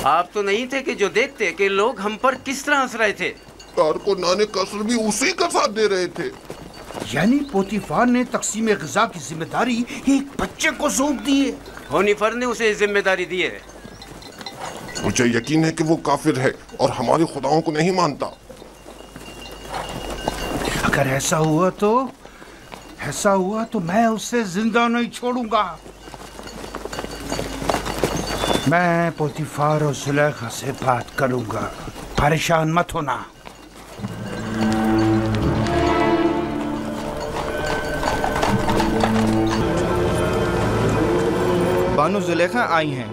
آپ تو نہیں تھے کہ جو دیکھتے کہ لوگ ہم پر کس طرح ہنس رہے تھے؟ کارکنان قصر بھی اسی کا ساتھ دے رہے تھے۔ یعنی پوتیفار نے تقسیم غذا کی ذمہ داری ایک بچے کو سونپ دی ہے؟ ہونیفر نے اسے ذمہ داری دی ہے۔ مجھے یقین ہے کہ وہ کافر ہے اور ہمارے خداؤں کو نہیں مانتا۔ اگر ایسا ہوا تو میں اسے زندہ نہیں چھوڑوں گا۔ میں پوتیفار اور زلیخا سے بات کروں گا، پریشان مت ہونا۔ بانو زلیخا آئی ہیں۔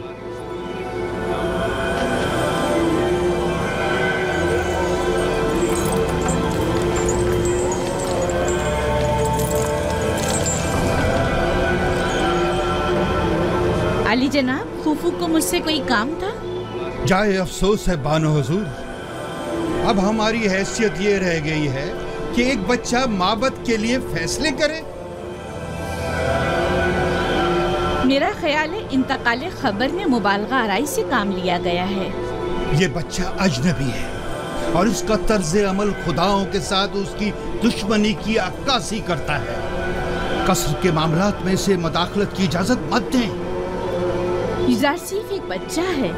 علی جناب، خوفو کو مجھ سے کوئی کام تھا؟ جائے افسوس ہے بانو حضور، اب ہماری حیثیت یہ رہ گئی ہے کہ ایک بچہ معبد کے لیے فیصلے کرے۔ میرا خیال ہے انتقال خبر میں مبالغہ آرائی سے کام لیا گیا ہے۔ یہ بچہ اجنبی ہے اور اس کا طرز عمل خداؤں کے ساتھ اس کی دشمنی کی عکاسی کرتا ہے۔ قصر کے معاملات میں اسے مداخلت کی اجازت مت دیں۔ یوزارسیف ایک بچہ ہے،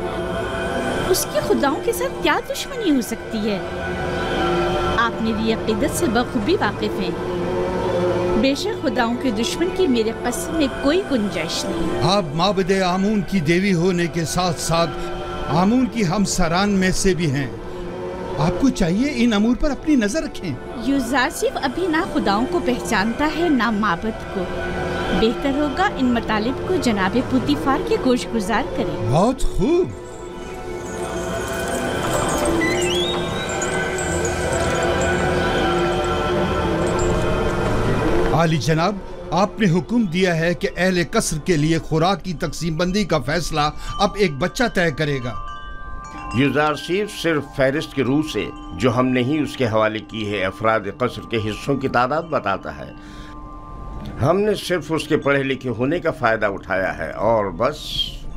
اس کی خداؤں کے ساتھ کیا دشمنی ہو سکتی ہے؟ آپ میری عقیدت سے بخوبی واقف ہیں۔ بے شک خداؤں کے دشمن کی میرے قصر میں کوئی گنجائش نہیں۔ آپ معبد آمون کی دیوی ہونے کے ساتھ ساتھ آمون کی ہمسران میں سے بھی ہیں، آپ کو چاہیے ان امور پر اپنی نظر رکھیں۔ یوزارسیف ابھی نہ خداؤں کو پہچانتا ہے نہ معبد کو، بہتر ہوگا ان مطالب کو جناب پوتیفار کے گوش گزار کریں۔ بہت خوب۔ عالی جناب، آپ نے حکم دیا ہے کہ اہل قصر کے لیے خوراک کی تقسیم بندی کا فیصلہ اب ایک بچہ طے کرے گا۔ یوزارسیف صرف فہرست کے روح سے جو ہم نے ہی اس کے حوالے کی ہے افراد قصر کے حصوں کی تعداد بتاتا ہے۔ ہم نے صرف اس کے پڑھے لکھے ہونے کا فائدہ اٹھایا ہے اور بس۔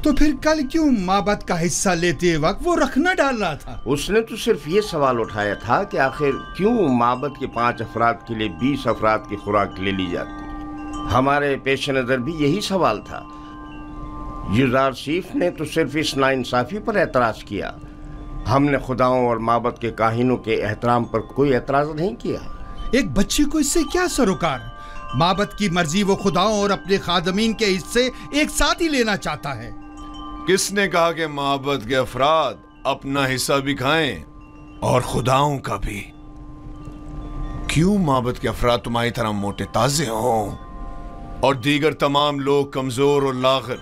تو پھر کل کیوں معبد کا حصہ لیتے وقت وہ رکھنا ڈال رہا تھا؟ اس نے تو صرف یہ سوال اٹھایا تھا کہ آخر کیوں معبد کے 5 افراد کے لیے 20 افراد کی خوراک لے لی جاتی۔ ہمارے پیش نظر بھی یہی سوال تھا۔ یوزارسیف نے تو صرف اس ناانصافی پر اعتراض کیا۔ ہم نے خداؤں اور معبد کے کاہنوں کے احترام پر کوئی اعتراض نہیں کیا۔ ایک بچے کو اس سے کیا سروکار؟ معبد کی مرضی وہ خداؤں اور اپنے خادمین کے حصے ایک ساتھ ہی لینا چاہتا ہے۔ کس نے کہا کہ معبد کے افراد اپنا حصہ بھی کھائیں اور خداؤں کا بھی؟ کیوں معبد کے افراد تمہاری طرح موٹے تازے ہوں اور دیگر تمام لوگ کمزور اور لاغر؟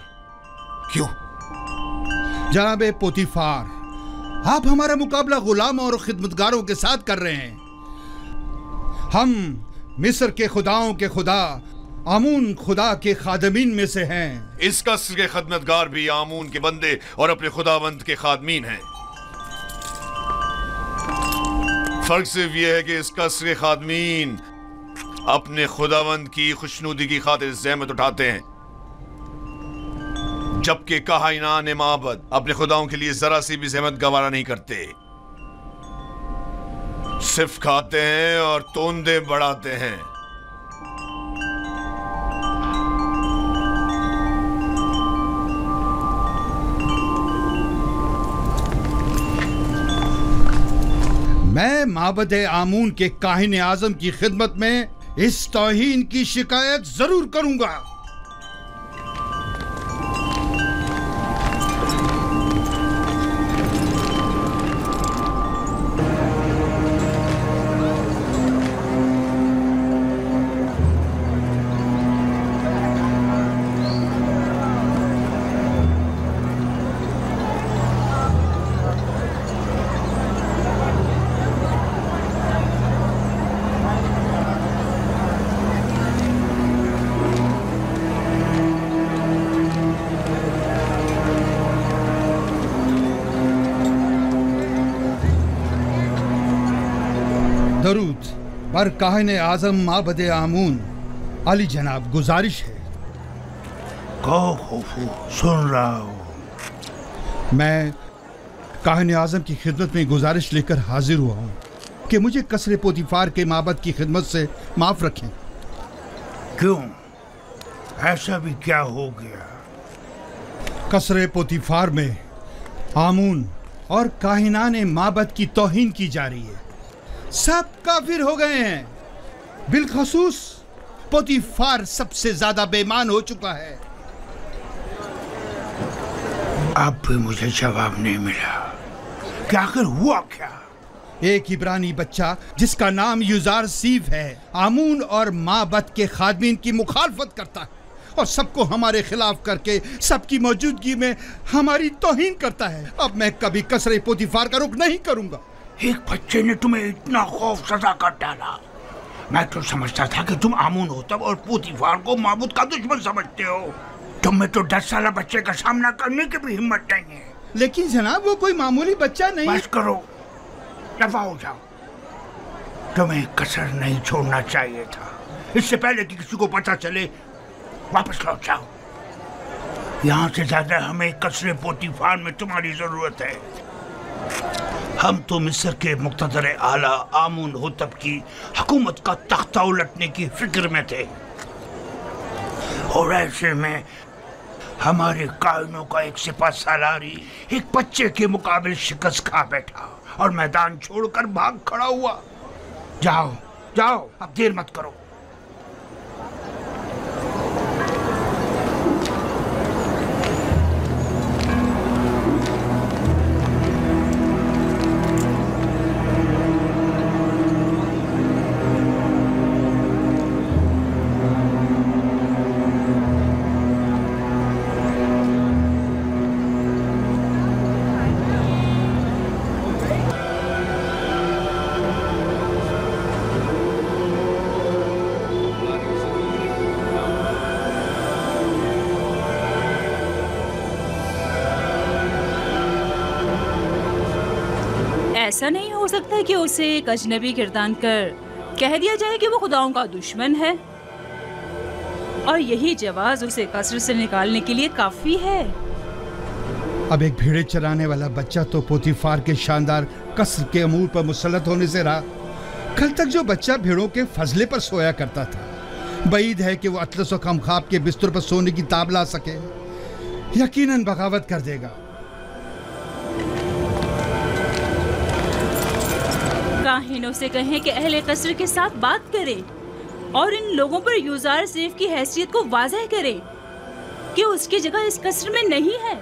کیوں؟ جناب پوتیفار، آپ ہمارا مقابلہ غلاموں اور خدمتگاروں کے ساتھ کر رہے ہیں۔ ہم مصر کے خداؤں کے خدا آمون خدا کے خادمین میں سے ہیں۔ اس قصر کے خدمتگار بھی آمون کے بندے اور اپنے خداوند کے خادمین ہیں۔ فرق صرف یہ ہے کہ اس قصر کے خادمین اپنے خداوند کی خوشنودی کی خاطر زحمت اٹھاتے ہیں، جبکہ کاہنان معبد اپنے خداؤں کے لیے ذرا سی بھی زحمت گوارا نہیں کرتے، صرف کھاتے ہیں اور توندے بڑھاتے ہیں۔ میں معبد آمون کے کاہن اعظم کی خدمت میں اس توہین کی شکایت ضرور کروں گا۔ درود بر کاہن اعظم معبد آمون۔ علی جناب، گزارش ہے۔ کہو خوفو، سن رہا ہوں۔ میں काहिन आज़म की खिदमत में गुजारिश लेकर हाजिर हुआ हूँ कि मुझे कसर पोतीफार के माबद की खिदमत से माफ़ रखें। क्यों? ऐसा भी क्या हो गया? कसर पोतीफार में आमून और काहिनाने माबद की तौहीन की जा रही है। सब काफिर हो गए हैं। बिलखसूस पोतीफार सबसे ज्यादा बेईमान हो चुका है। अब भी मुझे जवाब नहीं मिला कि आखिर हुआ क्या? एक इब्रानी बच्चा जिसका नाम युजार सीफ है आमून और माबद के खादमीन की मुखालफत करता है और सबको हमारे खिलाफ करके सबकी मौजूदगी में हमारी तौहीन करता है। अब मैं कभी कसरे पोतीफार का रुख नहीं करूंगा। एक बच्चे ने तुम्हें इतना खौफ सजा कर डाला। मैं तो समझता था कि तुम आमून हो तब और पोतीफार को माबूद का दुश्मन समझते हो। तुम में तो 10 साल बच्चे का सामना करने की भी हिम्मत नहीं है। लेकिन जनाब वो कोई मामूली बच्चा नहीं। बस करो, दफा हो जाओ। तुम्हें कसर नहीं छोड़ना चाहिए था। इससे पहले कि किसी को पता चले वापस लौट जाओ। यहाँ से ज्यादा हमें कसरे पोतीफार में तुम्हारी जरूरत है। हम तो मिस्र के मुक़्तदर आला आमून होतब की हुकूमत का तख्ता उलटने की फिक्र में थे और ऐसे में हमारे कायनों का एक सिपा सालारी एक बच्चे के मुकाबले शिकस्त खा बैठा और मैदान छोड़कर भाग खड़ा हुआ। जाओ जाओ, अब देर मत करो। ऐसा नहीं हो सकता कि उसे एक अजनबी गिरदान कर कह दिया जाए कि वो खुदाओं का दुश्मन है और यही जवाज उसे कसर से निकालने के लिए काफी है। अब एक भेड़े चराने वाला बच्चा तो पोतीफार के शानदार कसर के अमूर पर मुसल्लत होने से रहा। कल तक जो बच्चा भेड़ों के फजले पर सोया करता था, बईद है कि वो अतलस और कमखाब के बिस्तर पर सोने की ताब ला सके। यकीनन बगावत कर देगा। काहिनों से कहें कि अहले कसर के साथ बात करें और इन लोगों पर युजार सीफ की हैसियत को वाज़ह करें कि उसकी जगह इस कसर में नहीं है।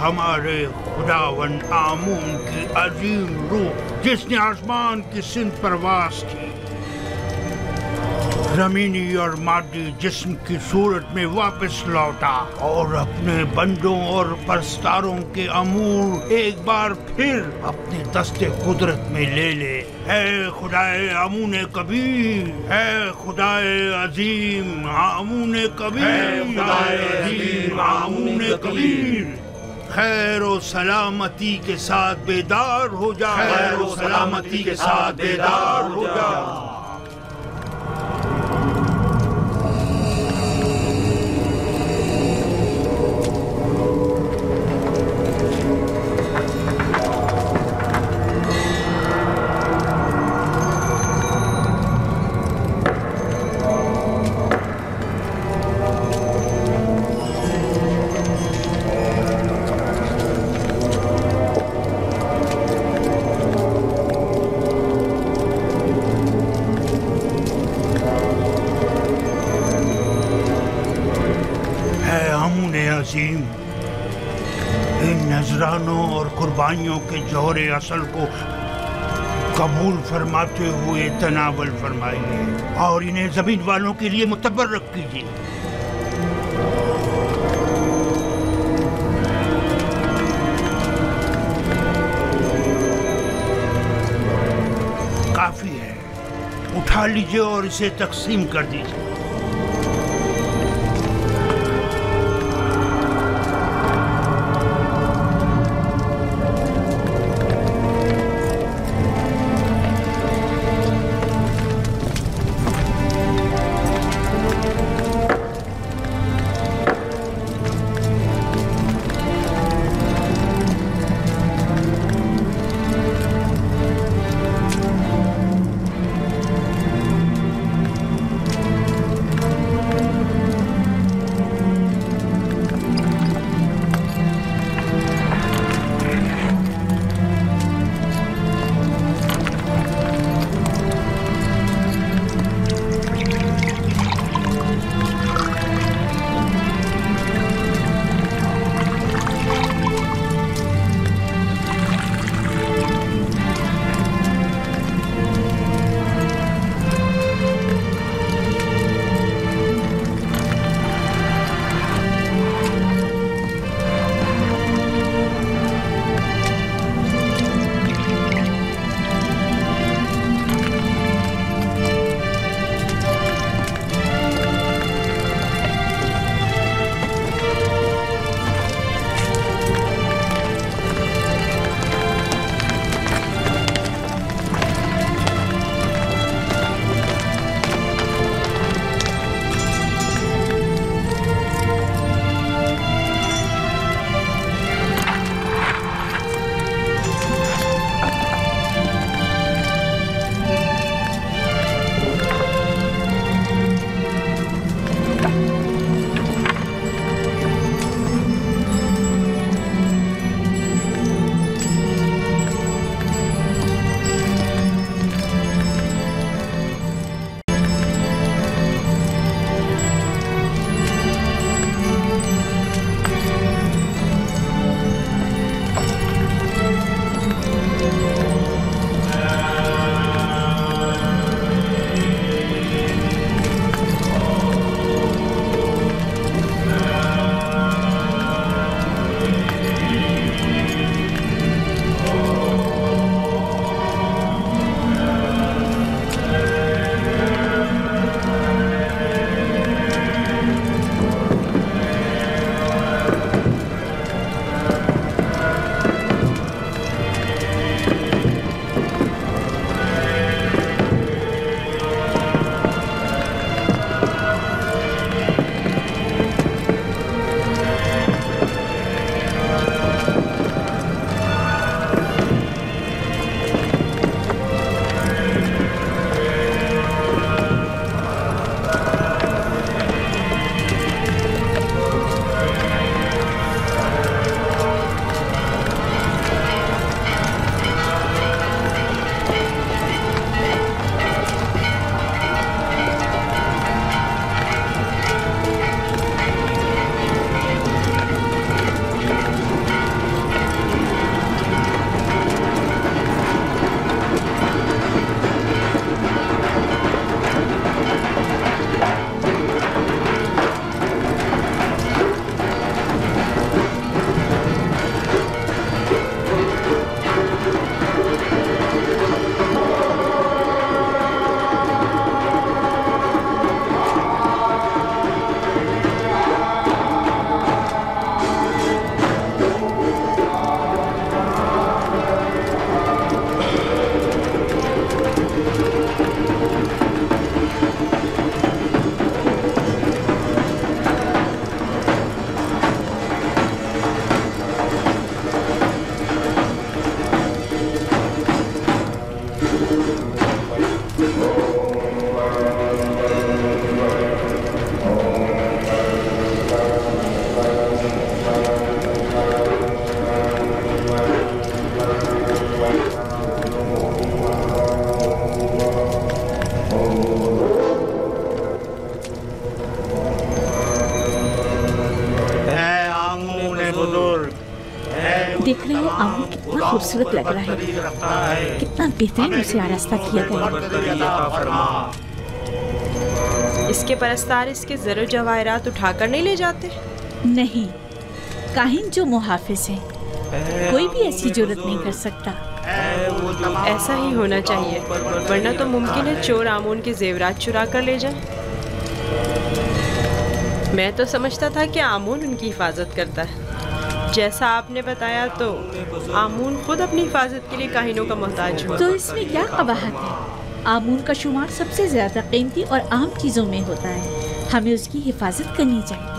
ہمارے خداوند آمون کی عظیم روح جس نے آسمان کی سمت پرواز کی زمینی اور مادی جسم کی صورت میں واپس لوٹا اور اپنے بندوں اور پرستاروں کے امور ایک بار پھر اپنے دست قدرت میں لے لے۔ اے خدائے آمون کبیر، اے خدائے عظیم آمون کبیر، خدائے عظیم آمون کبیر، خیر و سلامتی کے ساتھ بیدار ہو جا، خیر و سلامتی کے ساتھ بیدار ہو جا۔ ان نذرانوں اور قربانیوں کے جوہر اصل کو قبول فرماتے ہوئے تناول فرمائیے اور انہیں زمین والوں کے لیے متبرک کیجیے۔ کافی ہے، اٹھا لیجیے اور اسے تقسیم کر دیجیے۔ आमून कितना खूबसूरत लग रहा है, कितना बेहतरीन उसे आरास्ता किया गया। इसके परस्तार इसके ज़र जवाहरात उठाकर नहीं ले जाते? नहीं, काहिन जो मुहाफिज है, कोई भी ऐसी जुर्रत नहीं कर सकता। ऐसा ही होना चाहिए, वरना तो मुमकिन है चोर आमून के जेवरात चुरा कर ले जाए। मैं तो समझता था कि आमून उनकी हिफाजत करता है। जैसा आपने बताया तो आमून खुद अपनी हिफाजत के लिए काहिनों का मोहताज हुआ। तो इसमें क्या कबाहत है? आमून का शुमार सबसे ज्यादा कीमती और आम चीजों में होता है, हमें उसकी हिफाजत करनी चाहिए।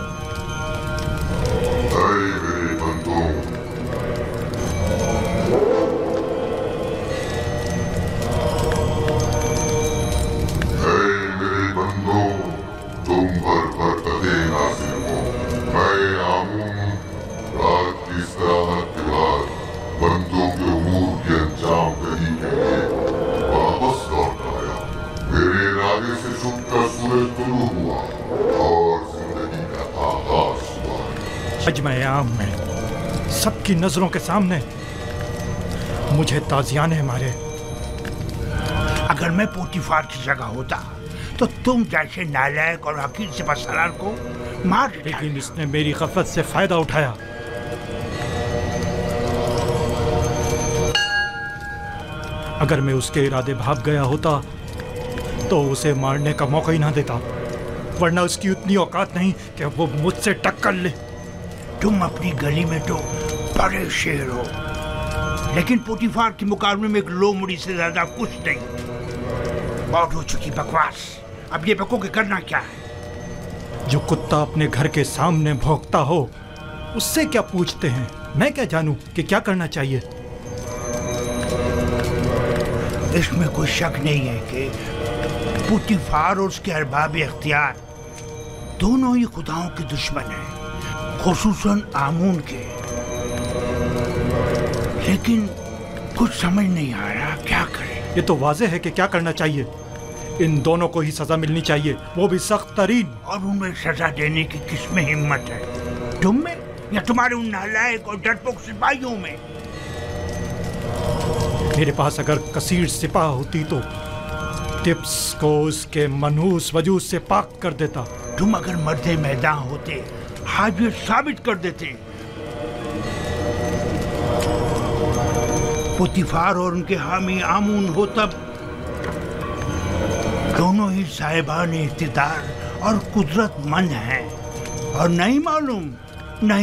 अजमयाम में सबकी नजरों के सामने मुझे ताजियाने मारे। अगर मैं पोतीफार की जगह होता तो तुम जैसे नालायक और हकीर सिपहसालार को मार देता। लेकिन इसने मेरी गफलत से फायदा उठाया। अगर मैं उसके इरादे भाग गया होता तो उसे मारने का मौका ही ना देता, वरना उसकी उतनी औकात नहीं कि वो मुझसे टक्कर ले। तुम अपनी गली में तो बड़े शेर हो, लेकिन पोतीफार के मुकाबले में एक लोमड़ी से ज्यादा कुछ नहीं। बहुत हो चुकी बकवास, अब ये बको के करना क्या है? जो कुत्ता अपने घर के सामने भौंकता हो उससे क्या पूछते हैं? मैं क्या जानूं कि क्या करना चाहिए? इसमें कोई शक नहीं है कि पोतीफार और उसके अरबाब इख्तियार दोनों ही खुदाओं के दुश्मन हैं, खुसूसन आमून के। लेकिन कुछ समझ नहीं आ रहा क्या करें। ये तो वाज़ेह है कि क्या करना चाहिए। इन दोनों को ही सजा मिलनी चाहिए, वो भी सख्त तरीन। और उन्हें सजा देने की किसमें हिम्मत है? तुम में या तुम्हारे उन नालायक और डरपोक सिपाहियों में? मेरे पास अगर कसीर सिपाह होती तो टिप्स को उसके मनहूस वजूद से पाक कर देता। तुम अगर मर्दे मैदान होते आज ये साबित कर देते। पोतीफार और उनके हामी आमून हो तब दोनों ही साहिबान इख्तिदार और कुदरतमंद हैं, और नहीं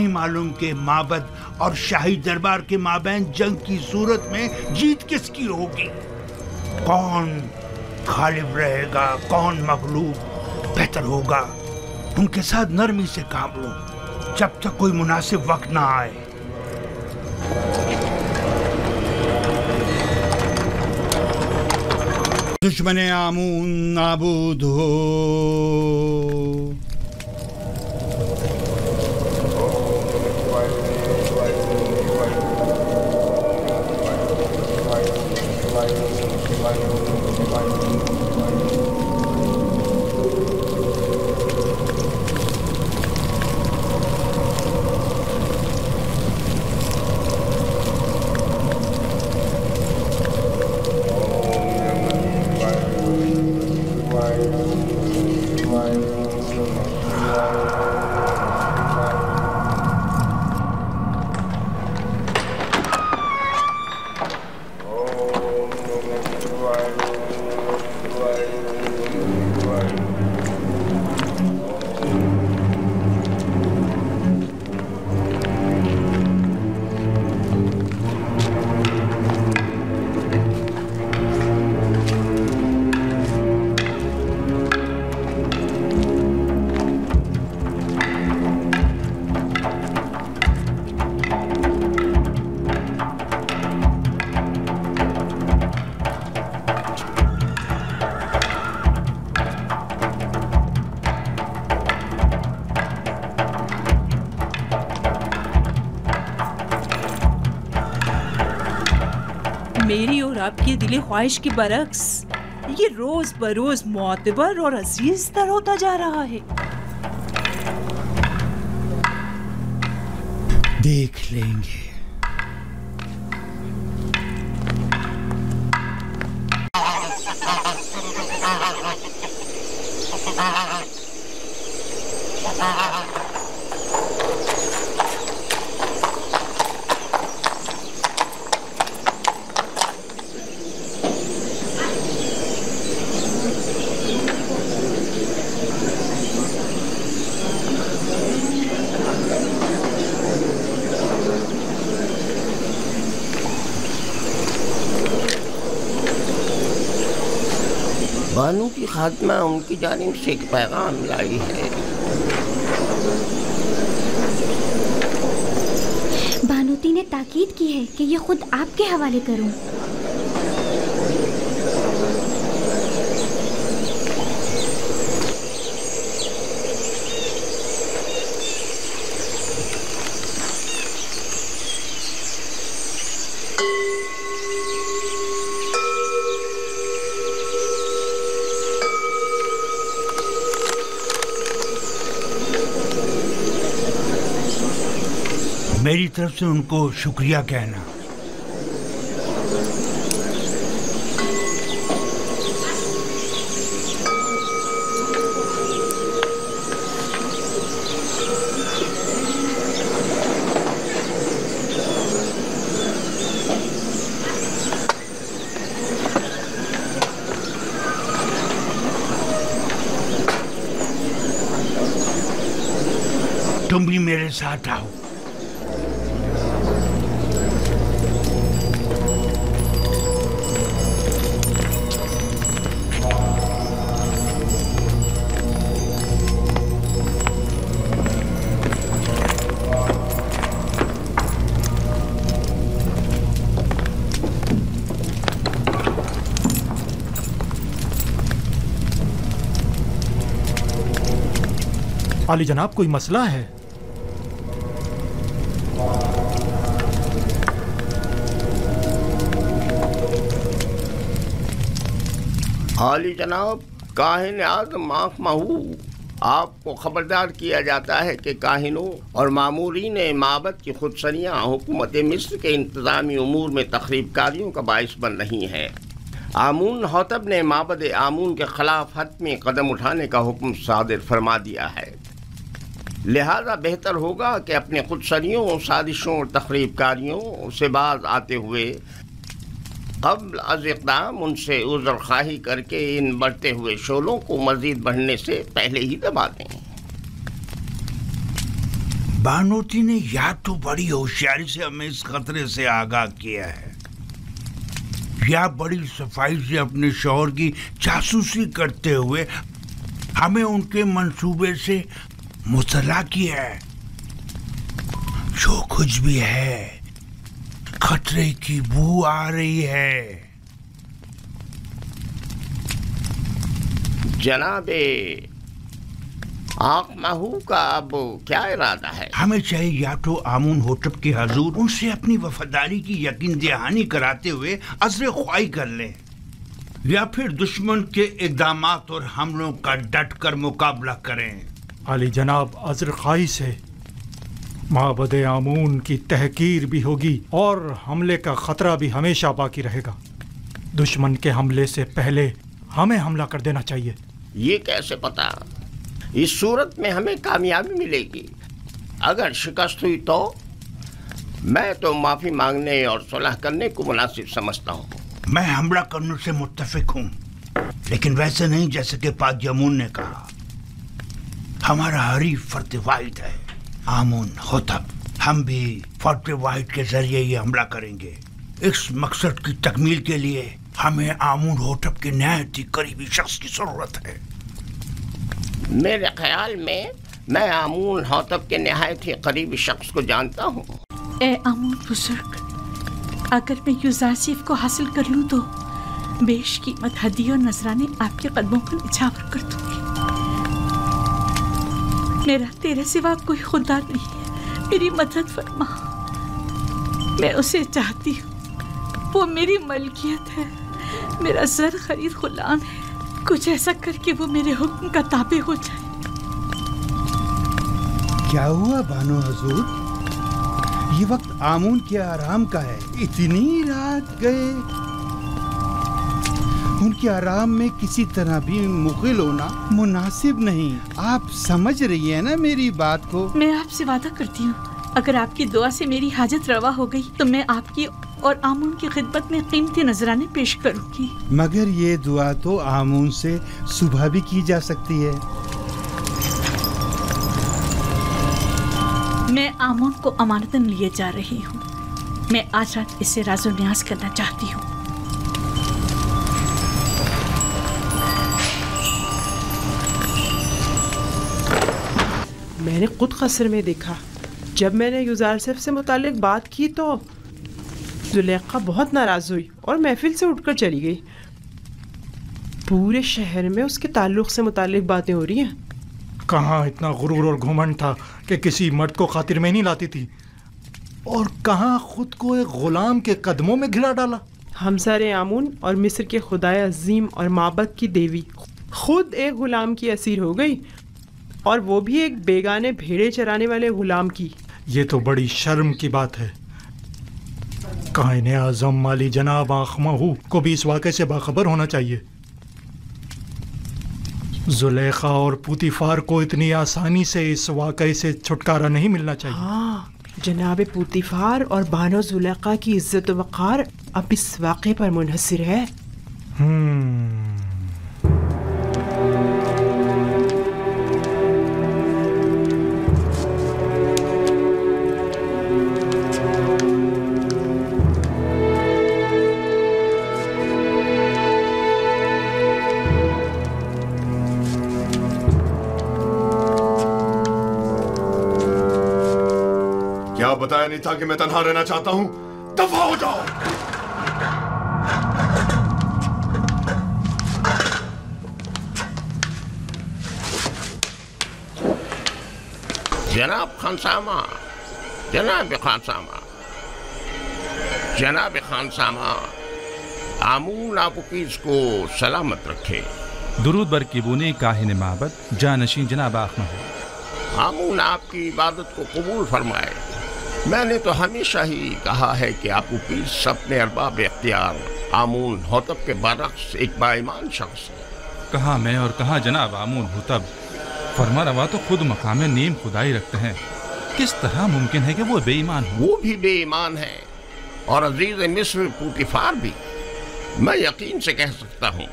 मालूम कि माबद और शाही दरबार के माबैन जंग की सूरत में जीत किसकी होगी। कौन गालिब रहेगा, कौन मगलूब? बेहतर होगा उनके साथ नरमी से काम लो जब तक कोई मुनासिब वक्त ना आए। दुश्मने आमून नाबूद हो। मेरी और आपकी दिली ख्वाहिश की बरक्स ये रोज बरोज मोतबर और अजीज तर होता जा रहा है। देख लेंगे। بانو کی خاتمہ ان کی جانب سے ایک پیغام لائی ہے۔ بانوتی نے تاکید کی ہے کہ یہ خود آپ کے حوالے کروں۔ میری طرف سے ان کو شکریہ کہنا۔ تم بھی میرے ساتھ آؤ۔ عالی جناب کوئی مسئلہ ہے؟ عالی جناب، کاہن اعظم آنکھ مہو، آپ کو خبردار کیا جاتا ہے کہ کاہنوں اور مامورین معبد کی خودسریاں حکومت مصر کے انتظامی امور میں تخریب کاریوں کا باعث بن رہی ہیں۔ آمون حتب نے معبد آمون کے خلاف حتمی قدم اٹھانے کا حکم صادر فرما دیا ہے، لہذا بہتر ہوگا کہ اپنے خودسریوں، سازشوں اور تخریب کاریوں سے باز آتے ہوئے قبل از اقدام ان سے عذر خواہی کر کے ان بڑھتے ہوئے شعلوں کو مزید بڑھنے سے پہلے ہی دبا دیں۔ بانوتی نے یا تو بڑی ہوشیاری سے ہمیں اس خطرے سے آگاہ کیا ہے، یا بڑی صفائی سے اپنے شوہر کی جاسوسی کرتے ہوئے ہمیں ان کے منصوبے سے مطلع کیا ہے۔ جو کچھ بھی ہے، خطرے کی بو آ رہی ہے۔ جناب آنکھ مہو کا اب کیا ارادہ ہے؟ ہمیں چاہیے یا تو آمون حتب کے حضور ان سے اپنی وفاداری کی یقین دہانی کراتے ہوئے عذر خواہی کر لیں، یا پھر دشمن کے اقدامات اور حملوں کا ڈٹ کر مقابلہ کریں۔ عالی جناب، عذر خواہی سے معبد آمون کی تحقیر بھی ہوگی اور حملے کا خطرہ بھی ہمیشہ باقی رہے گا۔ دشمن کے حملے سے پہلے ہمیں حملہ کر دینا چاہیے۔ یہ کیسے پتا؟ اس صورت میں ہمیں کامیابی ملے گی۔ اگر شکست ہوئی تو میں تو معافی مانگنے اور صلح کرنے کو مناسب سمجھتا ہوں۔ میں حملہ کرنے سے متفق ہوں، لیکن ویسے نہیں جیسے کہ پادیمون نے کہا۔ ہمارا حریف فرد واحد ہے آمون حتب، ہم بھی فرد واحد کے ذریعے یہ حملہ کریں گے۔ اس مقصد کی تکمیل کے لیے ہمیں آمون حتب کے نہایت ہی قریبی شخص کی ضرورت ہے۔ میرے خیال میں آمون حتب کے نہایت ہی قریبی شخص کو جانتا ہوں۔ اے آمون بزرگ، اگر میں یوزارسیف کو حاصل کر لوں تو بیش قیمت ہدیے اور نذرانے آپ کے قدموں پر نچھاور کر دوں گی۔ میرا تیرے سوا کوئی خدا نہیں ہے، میری مدد فرما۔ میں اسے چاہتی ہوں، وہ میری ملکیت ہے، میرا زر خرید غلام ہے۔ کچھ ایسا کر کے وہ میرے حکم کا تابع ہو جائے۔ کیا ہوا بانو حضور؟ یہ وقت آمون کے آرام کا ہے، اتنی رات گئے؟ ان के आराम में किसी तरह भी मुग़िल होना मुनासिब नहीं। आप समझ रही है ना मेरी बात को? मैं आपसे वादा करती हूँ, अगर आपकी दुआ से मेरी हाजत रवा हो गई तो मैं आपकी और आमून की खिदमत में कीमती नजराने पेश करूँगी। मगर ये दुआ तो आमून से सुबह भी की जा सकती है। मैं आमून को अमानतन लिए जा रही हूँ। मैं आज रात इससे राज़ो न्याज करना चाहती हूँ। मैंने खुद क़स्र में देखा, जब मैंने युज़ार साहब से मुतालिक बात की तो ज़ुलेखा बहुत नाराज़ हुई और महफिल से उठकर चली गई। पूरे शहर में उसके ताल्लुक़ से मुतालिक बातें हो रही हैं। कहाँ इतना गुरूर और घुमंड था कि किसी मर्द को खातिर में नहीं लाती थी, और कहाँ खुद को एक गुलाम के कदमों में घिरा डाला। हमसारे आमून और मिस्र के खुदाए अजीम और माबद की देवी खुद एक गुलाम की असीर हो गई, और वो भी एक बेगाने भेड़े चराने वाले गुलाम की। ये तो बड़ी शर्म की बात है। कायने आज़म माली जनाब आखमाहू को भी इस वाक़े से बाखबर होना चाहिए। ज़ुलेखा और पुतीफार को इतनी आसानी से इस वाक़े से छुटकारा नहीं मिलना चाहिए। हाँ, जनाब पुतीफार और बानो ज़ुलेखा की इज्जत व वक़ार अब इस वाक़े पर मुनहसर है। क्या बताया नहीं था कि मैं तन्हा रहना चाहता हूं? दफा हो जाओ। जनाब खानसामा, जनाब खानसामा, जनाब खानसामा, आमून आपुकीज को सलामत रखे। दुरूद बर किबूनी काहिन माबद जानशीन जनाब आखमाहू। आमून आपकी इबादत को कबूल फरमाए। मैंने तो हमेशा ही कहा है कि आपुकीज अपने अरबाब इख्तियार आमून होतब के बरक्स एक बाईमान शख्स है। कहाँ मैं और कहाँ जनाब आमून होतब, फरमा रवा तो खुद मकाम नीम खुदाई रखते हैं। किस तरह मुमकिन है कि वो बेईमान हो? वो भी बेईमान है और अजीज मिस्र पुतीफार भी। मैं यकीन से कह सकता हूँ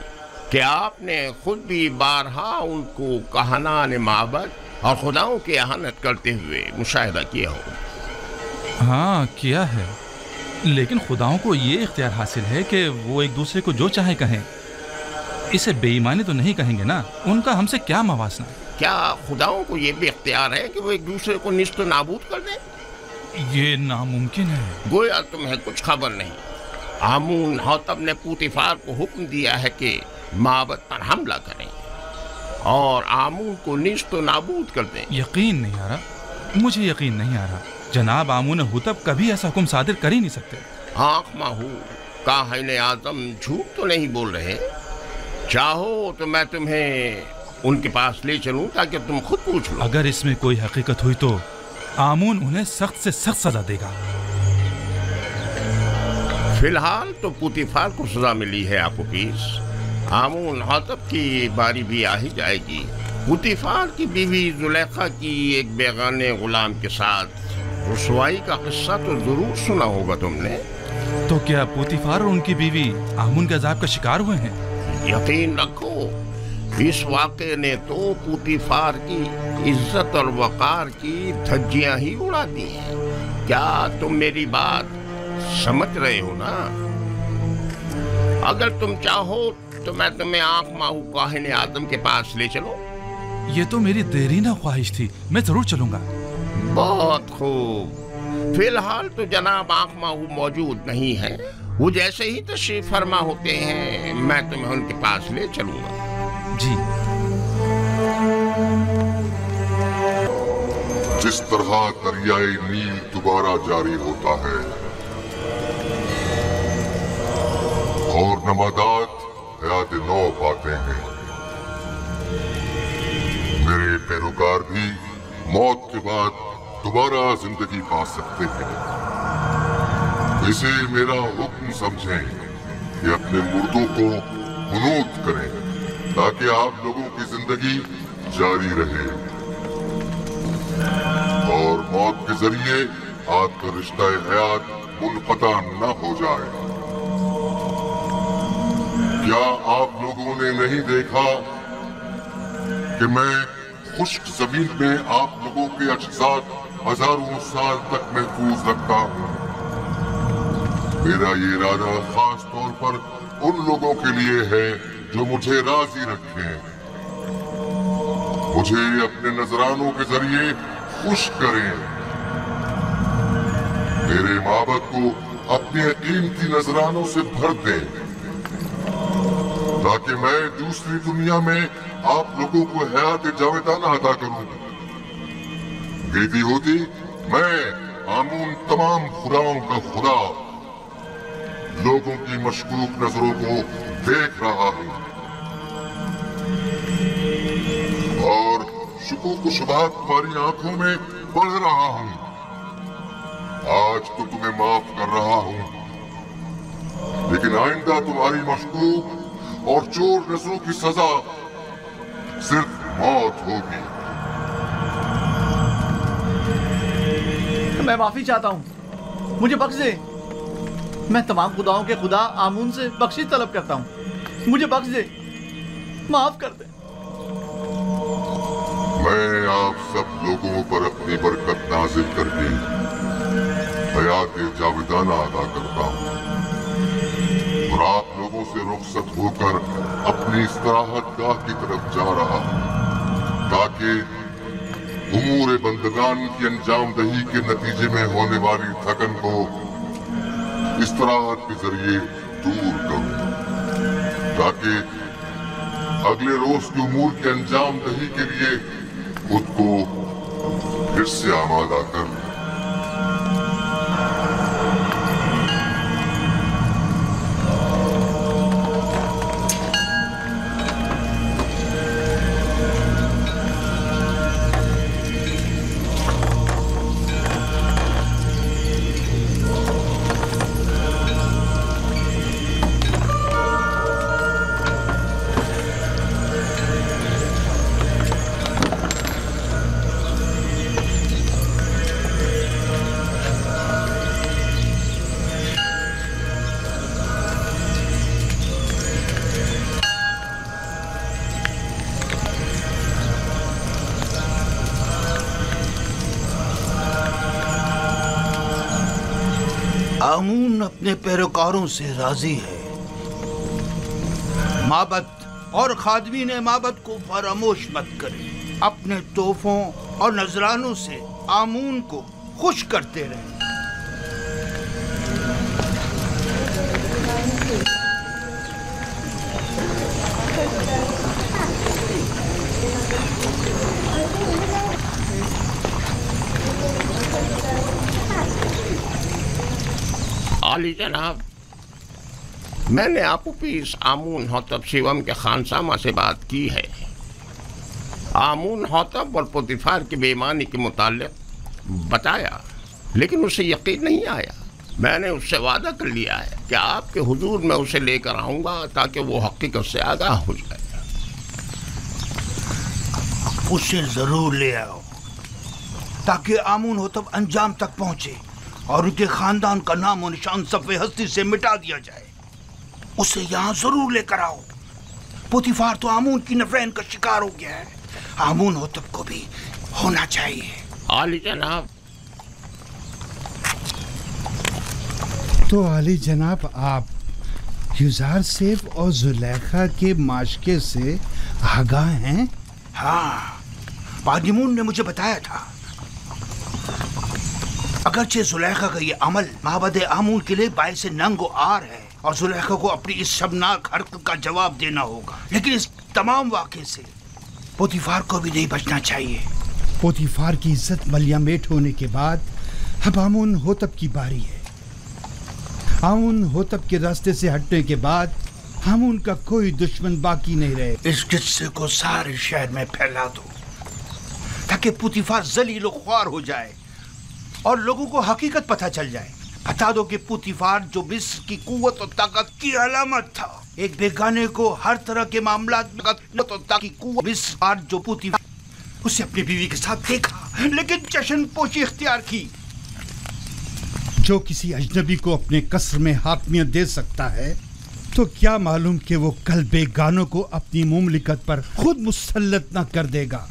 कि आपने खुद भी बारहा उनको कहानान माबद और खुदाओं की अहानत करते हुए मुशाहिदा किया हो। हाँ किया है, लेकिन खुदाओं को ये इख्तियार हासिल है कि वो एक दूसरे को जो चाहे कहें। इसे बेईमानी तो नहीं कहेंगे ना? उनका हमसे क्या मवासना? क्या खुदाओं को ये भी इख्तियार है कि वो एक दूसरे को निस्त नाबूद कर दें? ये नामुमकिन है। गोया तुम्हें कुछ खबर नहीं। आमून होतब ने पुतीफार को हुक्म दिया है कि माबद पर हमला करें और आमून को निस्त नाबूद कर दें। यकीन नहीं आ रहा, मुझे यकीन नहीं आ रहा। जनाब आमून हुतब कभी ऐसा हुक्म सादिर कर ही नहीं सकते। आँख माहू काहिन आज़म झूठ तो नहीं बोल रहे। चाहो तो मैं तुम्हें उनके पास ले चलूं ताकि तुम खुद पूछ लो। अगर इसमें कोई हकीकत हुई तो आमून उन्हें सख्त से सख्त सजा देगा। फिलहाल तो पुतीफार को सजा मिली है आपुकीस। आमून होतब की बारी भी आ ही जाएगी। पुतीफार की बीवी ज़ुलेखा की एक बेगाने गुलाम के साथ रुसवाई का किस्सा तो जरूर सुना होगा तुमने। तो क्या पुतीफार और उनकी बीवी आमून के अजाब का शिकार हुए हैं? यकीन रखो, इस वाक़े ने तो पुतीफार की इज्जत और वक़ार की धज्जियां ही उड़ा दी हैं। क्या तुम मेरी बात समझ रहे हो ना? अगर तुम चाहो तो मैं तुम्हें आँख माहू काहिन आदम के पास ले चलो। ये तो मेरी देरीना ख्वाहिश थी, मैं जरूर चलूंगा। बहुत खूब। फिलहाल तो जनाब आँख माहू मौजूद नहीं है। वो जैसे ही तशरीफ फरमा होते हैं मैं तुम्हें उनके पास ले चलूंगा। जी। जिस तरह दरियाए नील दोबारा जारी होता है और नमादात हयात नौ पाते हैं, मेरे पैरोकार भी मौत के बाद दोबारा जिंदगी पा सकते हैं। इसे मेरा हुक्म समझें कि अपने मुर्दों को कुनूत करें ताकि आप लोगों की जिंदगी जारी रहे और मौत के जरिए आपका रिश्ता हयात मुनक़ता न हो जाए। क्या आप लोगों ने नहीं देखा कि मैं खुश्क जमीन में आप लोगों के अज्जात हजारों साल तक महफूज रखता हूँ। मेरा ये इरादा खास तौर पर उन लोगों के लिए है जो मुझे राजी रखें, मुझे अपने नजरानों के जरिए खुश करें, मेरे माबद को अपने कीमती नजरानों से भर दें ताकि मैं दूसरी दुनिया में आप लोगों को हयात जावेदाना अता करूं। बेटी होती मैं आमून तमाम खुदाओं का खुदा लोगों की मशकूक नजरों को देख रहा हूं और शुकूक शुबहात तुम्हारी आंखों में पढ़ रहा हूं। आज तो तुम्हें माफ कर रहा हूं, लेकिन आइंदा तुम्हारी मशकूक और चोर नजरों की सजा सिर्फ मौत होगी। मैं माफी चाहता हूँ, मुझे बख्श दे। मैं तमाम खुदाओं के खुदा आमून से बख्शिश तलब करता हूँ, मुझे बख्श दे, माफ कर दे। मैं आप सब लोगों पर अपनी बरकत नाज़िल करके हयात जावेदाना अदा करता हूँ और आप लोगों से रुखसत होकर अपनी इस्तराहत गाह की तरफ जा रहा हूँ ताकि उमूर बंदगान की अंजाम दही के नतीजे में होने वाली थकन को इस्तराहत के जरिए दूर करूं ताकि अगले रोज के उमूर के अंजाम दही के लिए खुद को फिर से आमादा कर। आमून अपने पैरोकारों से राजी है। माबद और खादमीन माबद को फरामोश मत करें। अपने तोहफों और नजरानों से आमून को खुश करते रहें। आली जनाब, मैंने आपूपीस आमून होतब शिवम के खानसामा से बात की है। आमून होतब और पोतीफार की बेईमानी के मुताल्लिक बताया, लेकिन उसे यकीन नहीं आया। मैंने उससे वादा कर लिया है कि आपके हुजूर में उसे लेकर आऊँगा ताकि वो हकीकत से आगाह हो जाए। उसे जरूर ले आओ ताकि आमून होतब अंजाम तक पहुँचे और उनके खानदान का नाम और निशान सफ़े हस्ती से मिटा दिया जाए। उसे यहाँ जरूर लेकर आओ। पोतीफार तो आमून की नफरत का शिकार हो गया है, आमून होतब को भी होना चाहिए। आली जनाब। तो आली जनाब, आप युजार सेफ और जुलेखा के माशके से आगाह हैं? हाँ, पादिमून ने मुझे बताया था। अगरचे जुलेखा का ये अमल माबद आमून के लिए बाइस नंग आर है और जुलेखा को अपनी इस शर्मनाक हरकत का जवाब देना होगा, लेकिन इस तमाम वाक़े से पोतीफार को भी नहीं बचना चाहिए। पोतीफार की इज्जत मलियामेट होने के बाद अब आमून होतब की बारी है। आमून होतब के रास्ते से हटने के बाद आमून का कोई दुश्मन बाकी नहीं रहे। इस किस्से को सारे शहर में फैला दो ताकि पोतीफार जलील और ख्वार हो जाए और लोगों को हकीकत पता चल जाए। बता दो कि पोतीफार जो मिस्र की कुव्वत और ताकत की अलामत था, एक बेगाने को हर तरह के मामला ताकि जो पोतीफार उसे अपनी बीवी के साथ देखा लेकिन जश्न पोशी इख्तियार की। जो किसी अजनबी को अपने कसर में हाकमियत दे सकता है तो क्या मालूम कि वो कल बेगानों को अपनी मुमलिकत पर खुद मुसल्लत न कर देगा।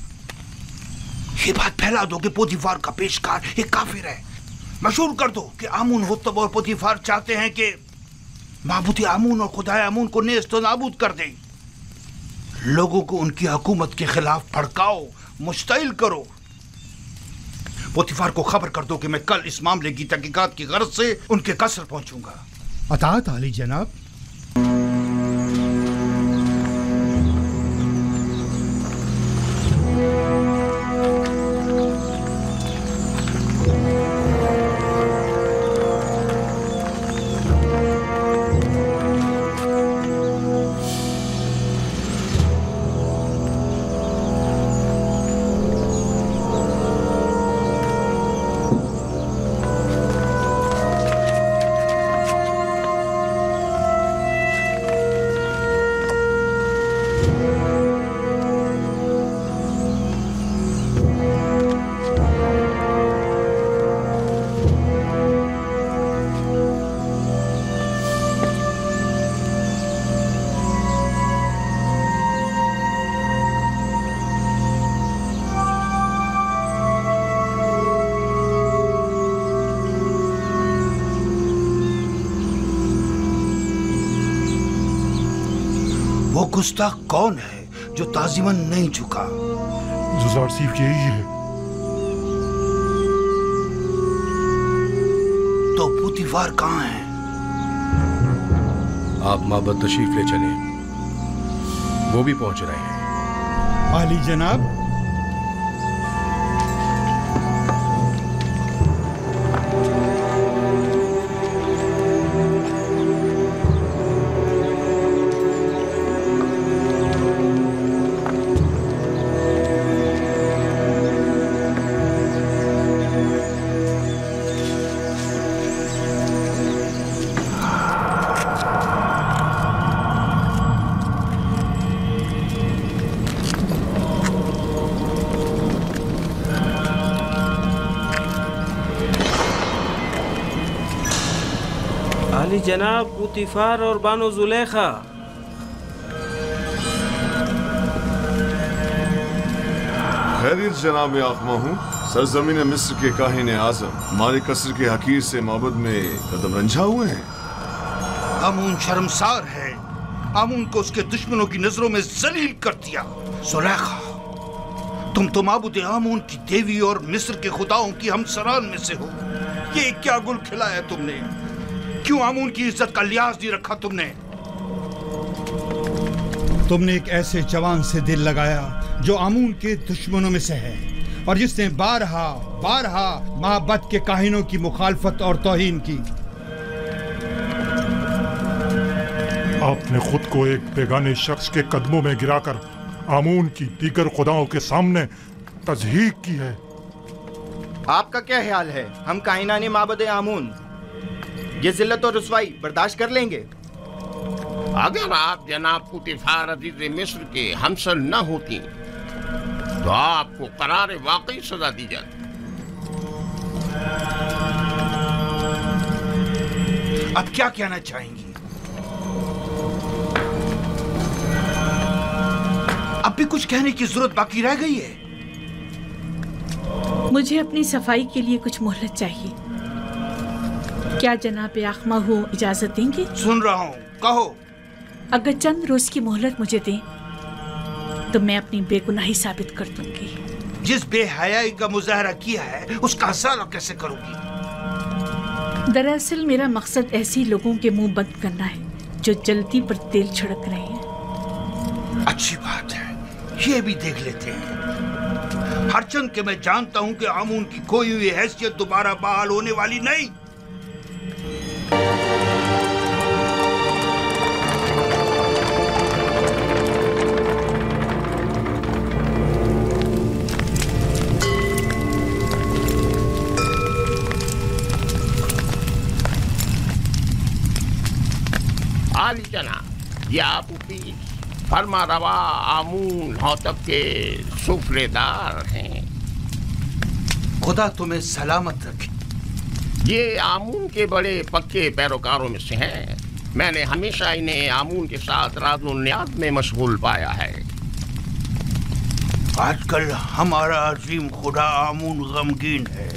ये बात फैला दो कि पोतीफार का पेशकार एक काफिर है। मशहूर कर दो कि आमून हुत्तब और पोतीफार चाहते हैं कि माबूद आमून और खुदाए आमून को नेस्त नाबूद कर दें। लोगों को उनकी हुकूमत के खिलाफ भड़काओ, मुश्तइल करो। पोतीफार को खबर कर दो कि मैं कल इस मामले की तहकीकात की गर्ज से उनके कसर पहुंचूंगा। अतात आली जनाब। वो गुस्ताख कौन है जो ताजिमन नहीं झुका? जुजार सीफ यही है। तो पोतीफार कहाँ है? आप माबद तशरीफ ले चले, वो भी पहुंच रहे हैं। आली जनाब। आली जनाब, पोतीफार और बानो जुलेखा। खैरियत जनाब आखमा हूँ। सरजमीन मिस्र के काहिन आजम मालिक कसर के हकीर से माबद में कदम रंझा हुए हैं। आमून शर्मसार है। आमून को उसके दुश्मनों की नजरों में जलील कर दिया। जुलेखा, तुम तो माबूद आमून की देवी और मिस्र के खुदाओं की हमसरान में से हो। ये क्या गुल खिलाया तुमने? क्यों आमून की इज्जत का लिहाज नहीं रखा तुमने? तुमने एक ऐसे जवान से दिल लगाया जो आमून के दुश्मनों में से है और जिसने बारहा माबद के काहिनों की मुखालफत और तौहीन की। आपने खुद को एक बेगाने शख्स के कदमों में गिराकर आमून की दीगर खुदाओं के सामने तज़हीक की है। आपका क्या ख्याल है, हम काहिनाने माबद आमून ये जिल्लत और रुसवाई बर्दाश्त कर लेंगे? अगर आप जनाब पोतीफार अजीज मिस्र के हमसर न होती तो आपको करार वाकई सजा दी जाती। अब क्या कहना चाहेंगी? अब भी कुछ कहने की जरूरत बाकी रह गई है? मुझे अपनी सफाई के लिए कुछ मोहलत चाहिए। क्या जनाब आखमा हो इजाजत देंगे? सुन रहा हूँ, कहो। अगर चंद रोज की मोहलत मुझे दें तो मैं अपनी बेगुनाही साबित कर दूंगी। जिस बेहयाई का मुजाहरा किया है उसका हसाला कैसे करोगी? दरअसल मेरा मकसद ऐसे लोगों के मुंह बंद करना है जो जल्दी पर तेल छिड़क रहे हैं। अच्छी बात है, ये भी देख लेते हैं। हरचंद के मैं जानता हूँ कि आमून की कोई हुई हैसियत दोबारा बहाल होने वाली नहीं। आली जनाब, ये आप फरमा रवा आमून होतब के सुफरेदार हैं। खुदा तुम्हें सलामत रखे। ये आमून के बड़े पक्के पैरोकारों में से हैं। मैंने हमेशा इन्हें आमून के साथ राज़ो नियाज़ में मशगूल पाया है। आजकल हमारा अजीम खुदा आमून गमगीन है।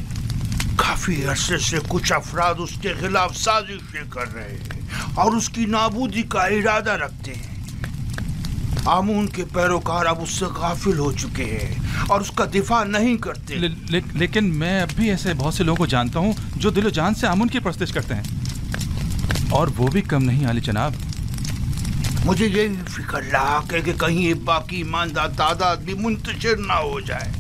काफी अरसे से कुछ अफराद उसके खिलाफ साजिशें कर रहे हैं और उसकी नाबूदी का इरादा रखते हैं। आमून के पैरोकार अब उससे गाफिल हो चुके हैं और उसका दिफा नहीं करते। लेकिन मैं अब भी ऐसे बहुत से लोगों को जानता हूँ जो दिलो जान से आमून की परस्तिश करते हैं, और वो भी कम नहीं आली जनाब। मुझे यही फिक्र लाक है कि कहीं ये बाकी ईमानदार तादाद भी मुंतशिर ना हो जाए।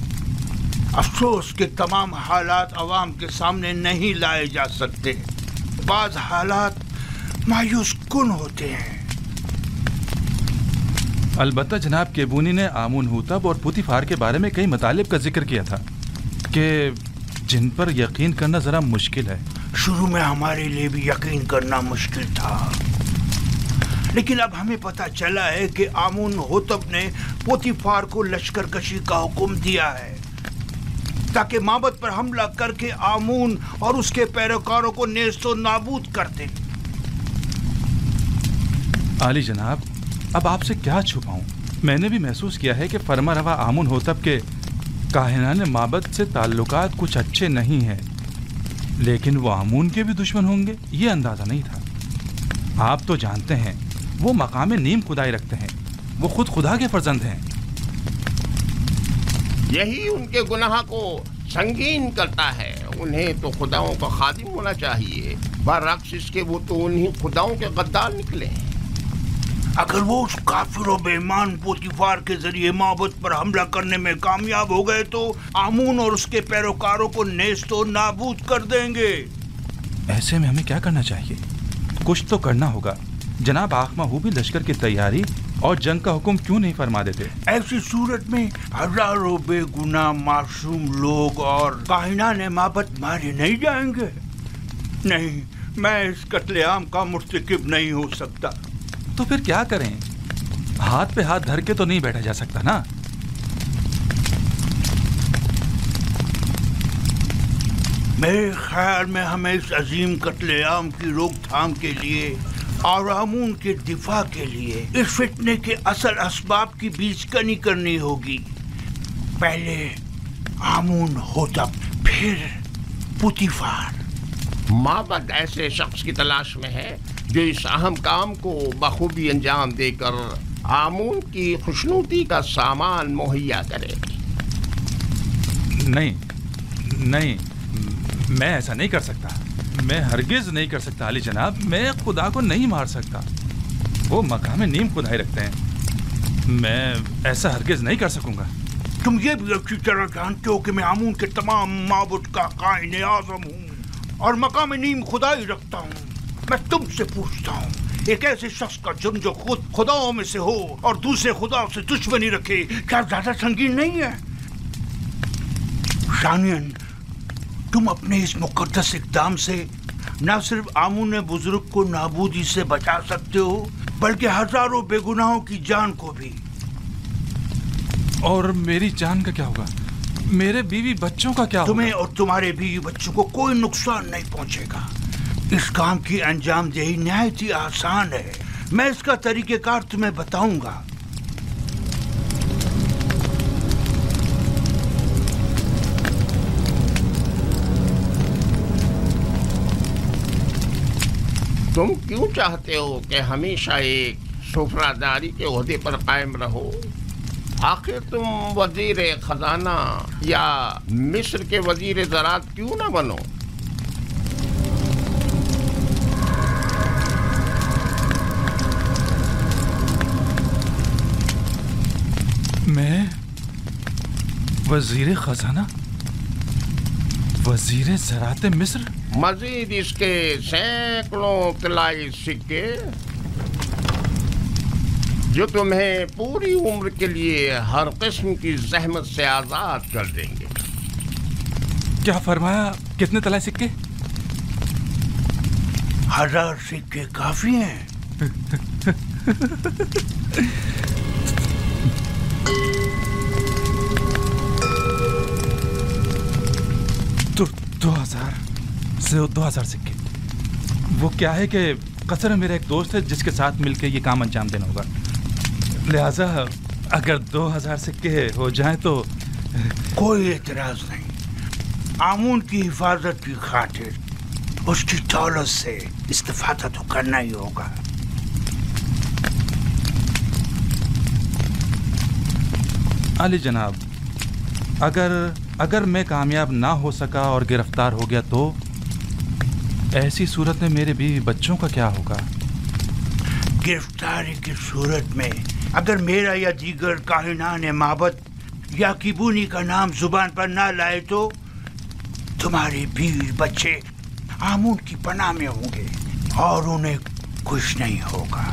अफसोस के तमाम हालात अवाम के सामने नहीं लाए जा सकते। बाज़ हालात मायूस कुन होते हैं। अलबत्ता जनाब केबूनी ने आमून हुतब और पुतीफार के बारे में कई मतालिब का जिक्र किया था कि जिन पर यकीन करना ज़रा मुश्किल है। शुरू में हमारे लिए भी यकीन करना मुश्किल था, लेकिन अब हमें पता चला है कि आमून हुतब ने पुतीफार को लश्कर कशी का हुक्म दिया है ताकि माबद पर हमला करके आमून और उसके पैरोकारों को नेस्तो नाबूद कर दे। आली जनाब, अब आपसे क्या छुपाऊं? मैंने भी महसूस किया है कि फरमा रवा आमून होतब के काहिनाने माबद से ताल्लुकात कुछ अच्छे नहीं हैं, लेकिन वो आमून के भी दुश्मन होंगे ये अंदाज़ा नहीं था। आप तो जानते हैं वो मकाम नीम खुदाई रखते हैं, वो खुद खुदा के फर्जंद हैं। यही उनके गुनाह को संगीन करता है। उन्हें तो खुदाओं का खादिम होना चाहिए, बरअक्स इसके वो तो उन्हीं खुदाओं के गद्दार निकले हैं। अगर वो उस काफिर और बेईमान पोतीफार के जरिए माबद पर हमला करने में कामयाब हो गए तो आमून और उसके पैरोकारों को नेस्तो नाबूद कर देंगे। ऐसे में हमें क्या करना चाहिए? कुछ तो करना होगा। जनाब आखमा भी लश्कर की तैयारी और जंग का हुक्म क्यों नहीं फरमा देते? ऐसी सूरत में हजारों बेगुनाह मासूम लोग और काहिनाने माबद मारे नहीं जाएंगे। नहीं, मैं इस कत्लेआम का मुर्तकिब नहीं हो सकता। तो फिर क्या करें? हाथ पे हाथ धर के तो नहीं बैठा जा सकता ना। मेरे ख्याल में हमें इस अजीम कत्लेआम की रोकथाम के लिए और आमून के दिफा के लिए इस फितने के असल असबाब की बीजकनी करनी होगी। पहले आमून होतब, फिर पुतीफार। माबद ऐसे शख्स की तलाश में है जो इस अहम काम को बखूबी अंजाम देकर आमून की खुशनुदी का सामान मुहैया करे। नहीं, मैं ऐसा नहीं कर सकता। मैं हरगिज नहीं कर सकता अली जनाब। मैं खुदा को नहीं मार सकता। वो मकाम नीम खुदाई रखते हैं। मैं ऐसा हरगिज नहीं कर सकूंगा। तुम ये भी अच्छी तरह जानते हो कि मैं आमून के तमाम माबुद का कायने आज़म हूँ और मकाम नीम खुदाई रखता हूँ। मैं तुमसे पूछता हूँ, एक ऐसे शख्स का जुर्म जो खुद खुदाओं में से हो और दूसरे खुदाओं से दुश्मनी रखे, क्या ज्यादा संगीन नहीं है? शानियन, तुम अपने इस मुकद्दस इक़दाम से न सिर्फ आमून बुजुर्ग को नाबूदी से बचा सकते हो बल्कि हजारों बेगुनाहों की जान को भी। और मेरी जान का क्या होगा? मेरे बीवी बच्चों का क्या होगा? तुम्हें और तुम्हारे बीवी बच्चों को कोई नुकसान नहीं पहुंचेगा। इस काम की अंजामदेही निहायत ही आसान है। मैं इसका तरीक़ेकार तुम्हें बताऊंगा। तुम क्यों चाहते हो कि हमेशा एक सुफरादारी के ओहदे पर कायम रहो? आखिर तुम वजीर खजाना या मिस्र के वजीर ज़राअत क्यों ना बनो? मैं वजीर खजाना, वजीर ज़राअत मिस्र? मजीद इसके सैकड़ों तलाई सिक्के जो तुम्हें पूरी उम्र के लिए हर किस्म की जहमत से आजाद कर देंगे। क्या फरमाया? कितने तलाई सिक्के? 1000 सिक्के काफी हैं। तो 2000 सिक्के। वो क्या है कि कसर में मेरा एक दोस्त है जिसके साथ मिलकर ये काम अंजाम देना होगा, लिहाजा अगर 2000 सिक्के हो जाएं तो। कोई एतराज नहीं। आमून की हिफाजत की खातिर उसकी दौलत से इस्तेफादा तो करना ही होगा। अली जनाब, अगर मैं कामयाब ना हो सका और गिरफ्तार हो गया तो ऐसी सूरत में मेरे बीवी बच्चों का क्या होगा? गिरफ्तारी की सूरत में अगर मेरा या दीगर काहिनान माबद या किबूनी का नाम जुबान पर ना लाए तो तुम्हारे बीवी बच्चे आमून की पनाह में होंगे और उन्हें कुछ नहीं होगा।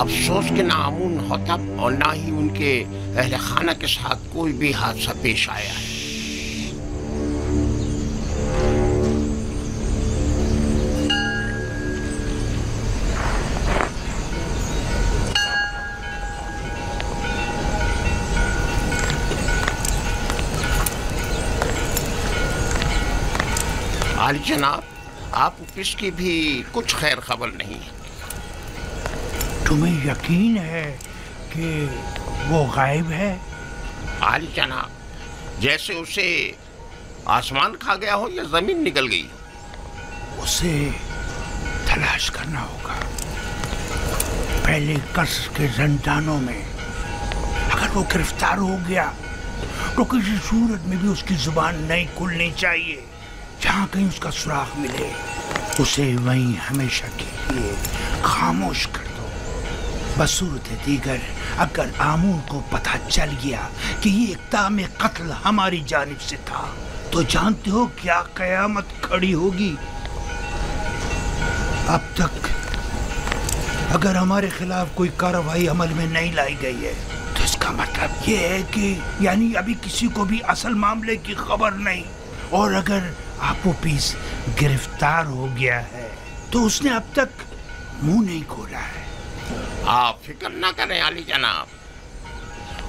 अफसोस के ना आमून होतब और ना ही उनके अहले खाना के साथ कोई भी हादसा पेश आया है। आली जनाब, आप इसकी भी कुछ खैर खबर नहीं है। तुम्हें यकीन है कि वो गायब है? आली जनाब, जैसे उसे आसमान खा गया हो या जमीन निकल गई हो। उसे तलाश करना होगा। पहले कसर के जंदानों में अगर वो गिरफ्तार हो गया तो किसी सूरत में भी उसकी जुबान नहीं खुलनी चाहिए। जहाँ कहीं उसका सुराग मिले उसे वहीं हमेशा के लिए खामोश कर। बसूरत दीगर अगर आमून को पता चल गया कि ये इक़दाम कत्ल हमारी जानिब से था तो जानते हो क्या कयामत खड़ी होगी। अब तक अगर हमारे खिलाफ कोई कार्रवाई अमल में नहीं लाई गई है तो इसका मतलब ये है कि यानी अभी किसी को भी असल मामले की खबर नहीं। और अगर आपो पीस गिरफ्तार हो गया है तो उसने अब तक मुंह नहीं खोला है। आप फिक्र ना करें आली जनाब,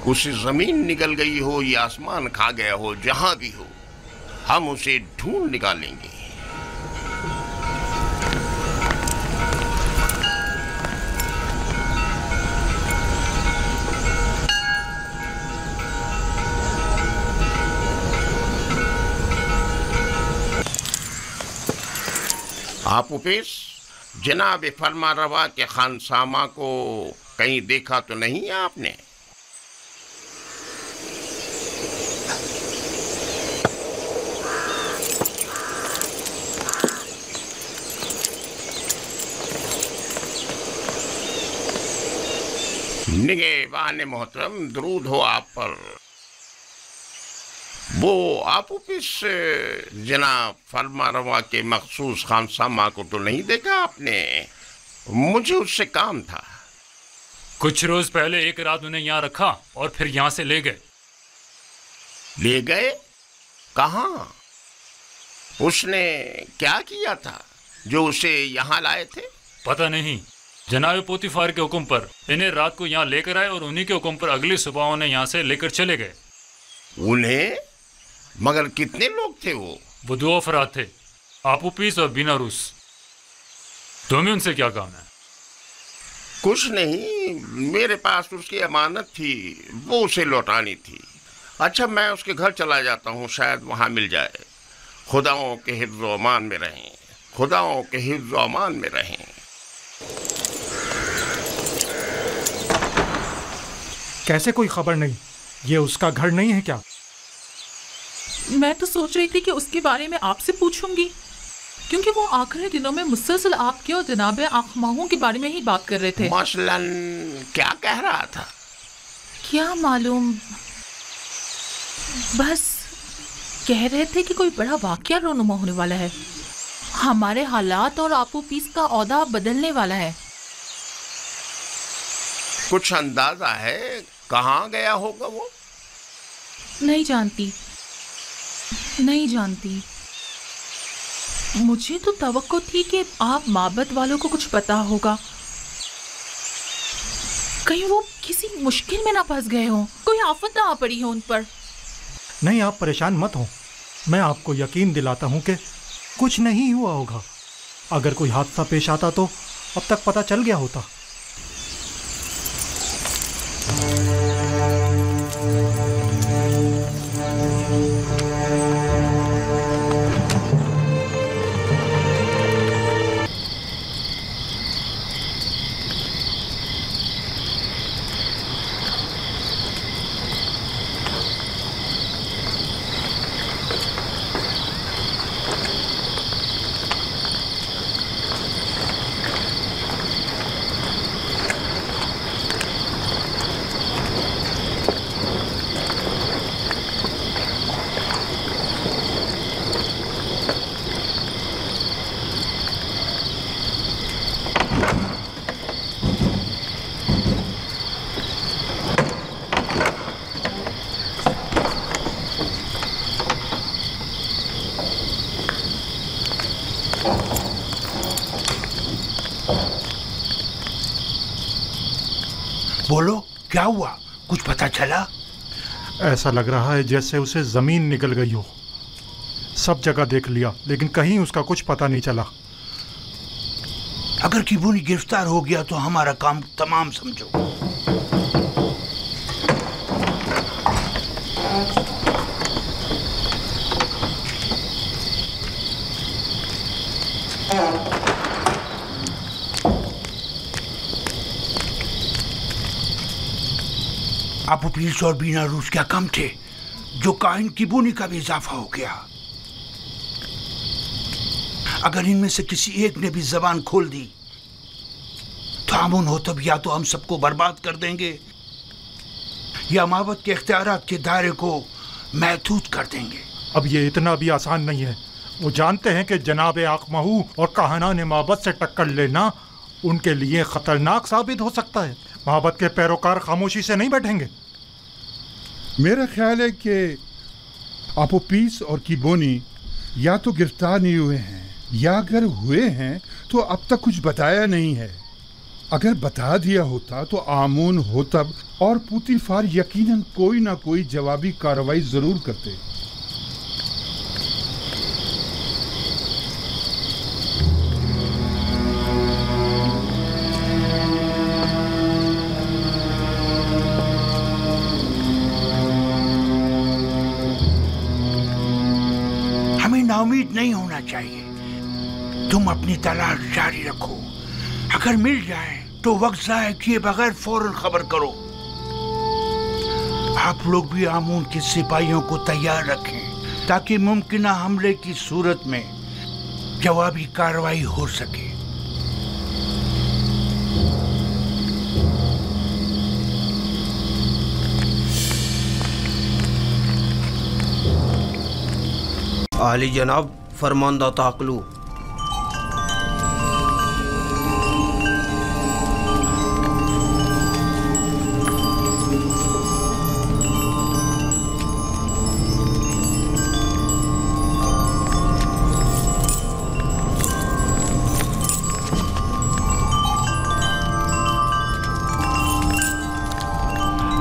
उसे जमीन निकल गई हो या आसमान खा गया हो, जहां भी हो हम उसे ढूंढ निकालेंगे। आप उपेश, जनाब फरमा रवा के खानसामा को कहीं देखा तो नहीं है आपने? निगहबान मोहतरम, दरूद हो आप पर। वो आप इस जनाब फरमा रवा के मखसूस खानसामा को तो नहीं देखा आपने? मुझे उससे काम था। कुछ रोज पहले एक रात उन्हें यहाँ रखा और फिर यहाँ से ले गए। ले गए? कहाँ? उसने क्या किया था जो उसे यहाँ लाए थे? पता नहीं। जनाब पोतीफार के हुक्म पर इन्हें रात को यहाँ लेकर आए और उन्हीं के हुक्म पर अगली सुबह उन्हें यहाँ से लेकर चले गए। उन्हें? मगर कितने लोग थे वो? वो 2 अफराद थे, आपूपीस और बिना रूस। तुम्हें उनसे क्या काम है? कुछ नहीं, मेरे पास उसकी अमानत थी, वो उसे लौटानी थी। अच्छा, मैं उसके घर चला जाता हूँ, शायद वहाँ मिल जाए। खुदाओं के हिफ्ज़ व अमान में रहें, खुदाओं के हिफ्ज़ व अमान में रहें। कैसे कोई खबर नहीं? ये उसका घर नहीं है क्या? मैं तो सोच रही थी कि उसके बारे में आपसे पूछूंगी। کیونکہ وہ آخری دنوں میں مسلسل آپ کے اور جناب آخماہوں کے بارے میں ہی بات کر رہے تھے۔ مثلاً کیا کہہ رہا تھا؟ کیا معلوم، بس کہہ رہے تھے کہ کوئی بڑا واقعہ رونما ہونے والا ہے، ہمارے حالات اور آپو پیس کا عہدہ بدلنے والا ہے۔ کچھ اندازہ ہے کہاں گیا ہوگا وہ؟ نہیں جانتی، مجھے تو توقع تھی کہ آپ معبد والوں کو کچھ پتا ہوگا، کہیں وہ کسی مشکل میں نہ پھنس گئے ہوں، کوئی آفت نہ آ پڑی ہو ان پر۔ نہیں، آپ پریشان مت ہوں، میں آپ کو یقین دلاتا ہوں کہ کچھ نہیں ہوا ہوگا۔ اگر کوئی حادثہ پیش آتا تو اب تک پتہ چل گیا ہوتا۔ بولو، کیا ہوا؟ کچھ پتا چلا؟ ایسا لگ رہا ہے جیسے اسے زمین نکل گئی ہو۔ سب جگہ دیکھ لیا لیکن کہیں اس کا کچھ پتہ نہیں چلا۔ اگر کیبونی گرفتار ہو گیا تو ہمارا کام تمام سمجھو۔ آپ پولیس اور بینا روس کیا کم تھے جو کاہن کیبونی کا بھی اضافہ ہو گیا۔ اگر ان میں سے کسی ایک نے بھی زبان کھول دی تو آمون ہو تب یا تو ہم سب کو برباد کر دیں گے یا معبد کے اختیارات کے دائرے کو محدود کر دیں گے۔ اب یہ اتنا بھی آسان نہیں ہے۔ وہ جانتے ہیں کہ جناب آخمہو اور کاہنان معبد سے ٹکر لینا ان کے لیے خطرناک ثابت ہو سکتا ہے۔ معبد کے پیروکار خاموشی سے نہیں بیٹھیں گے۔ میرا خیال ہے کہ آپوپیس اور کیبونی یا تو گرفتار نہیں ہوئے ہیں یا اگر ہوئے ہیں تو اب تک کچھ بتایا نہیں ہے۔ اگر بتا دیا ہوتا تو آمون ہوتب اور پوتیفار یقیناً کوئی نہ کوئی جوابی کارروائی ضرور کرتے۔ امید نہیں ہونا چاہیے۔ تم اپنی تلاش جاری رکھو، اگر مل جائے تو وقت ضائع کیے بغیر فوراً خبر کرو۔ آپ لوگ بھی آمون کے سپاہیوں کو تیار رکھیں تاکہ ممکنہ حملے کی صورت میں جوابی کارروائی ہو سکے۔ عالی جناب، فرماندہ تعقلو۔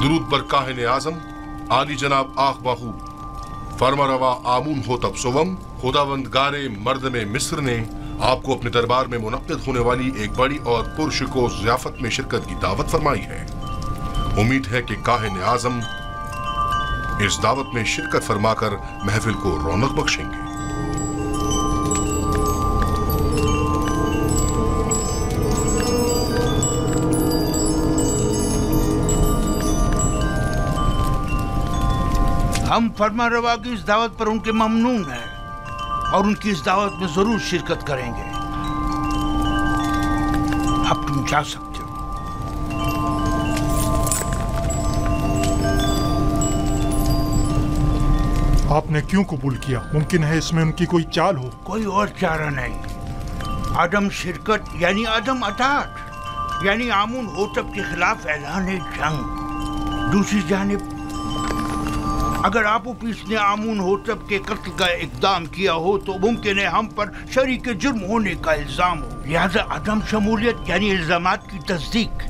درود پر کاہن اعظم عالی جناب آخباہو فرما روا آمون ہوتب سوم، خداوندگار مردم مصر نے آپ کو اپنے دربار میں منعقد ہونے والی ایک بڑی اور پرشکوہ ضیافت میں شرکت کی دعوت فرمائی ہے۔ امید ہے کہ کاہن اعظم اس دعوت میں شرکت فرما کر محفل کو رونق بخشیں گے۔ ہم فرما روا کی اس دعوت پر ان کے ممنون ہیں और उनकी इस दावत में जरूर शिरकत करेंगे। अब तुम जा सकते हो। आपने क्यों कबूल किया? मुमकिन है इसमें उनकी कोई चाल हो। कोई और चारा नहीं। आदम शिरकत यानी आदम अतात, यानी आमून होतब के खिलाफ ऐलान जंग। दूसरी जानिब अगर आपू पीस ने आमून होतब के कत्ल का इक़दाम किया हो तो मुमकिन है हम पर शरीक जुर्म होने का इल्जाम हो। लिहाजा अदम शमूलियत यानी इल्जामात की तस्दीक।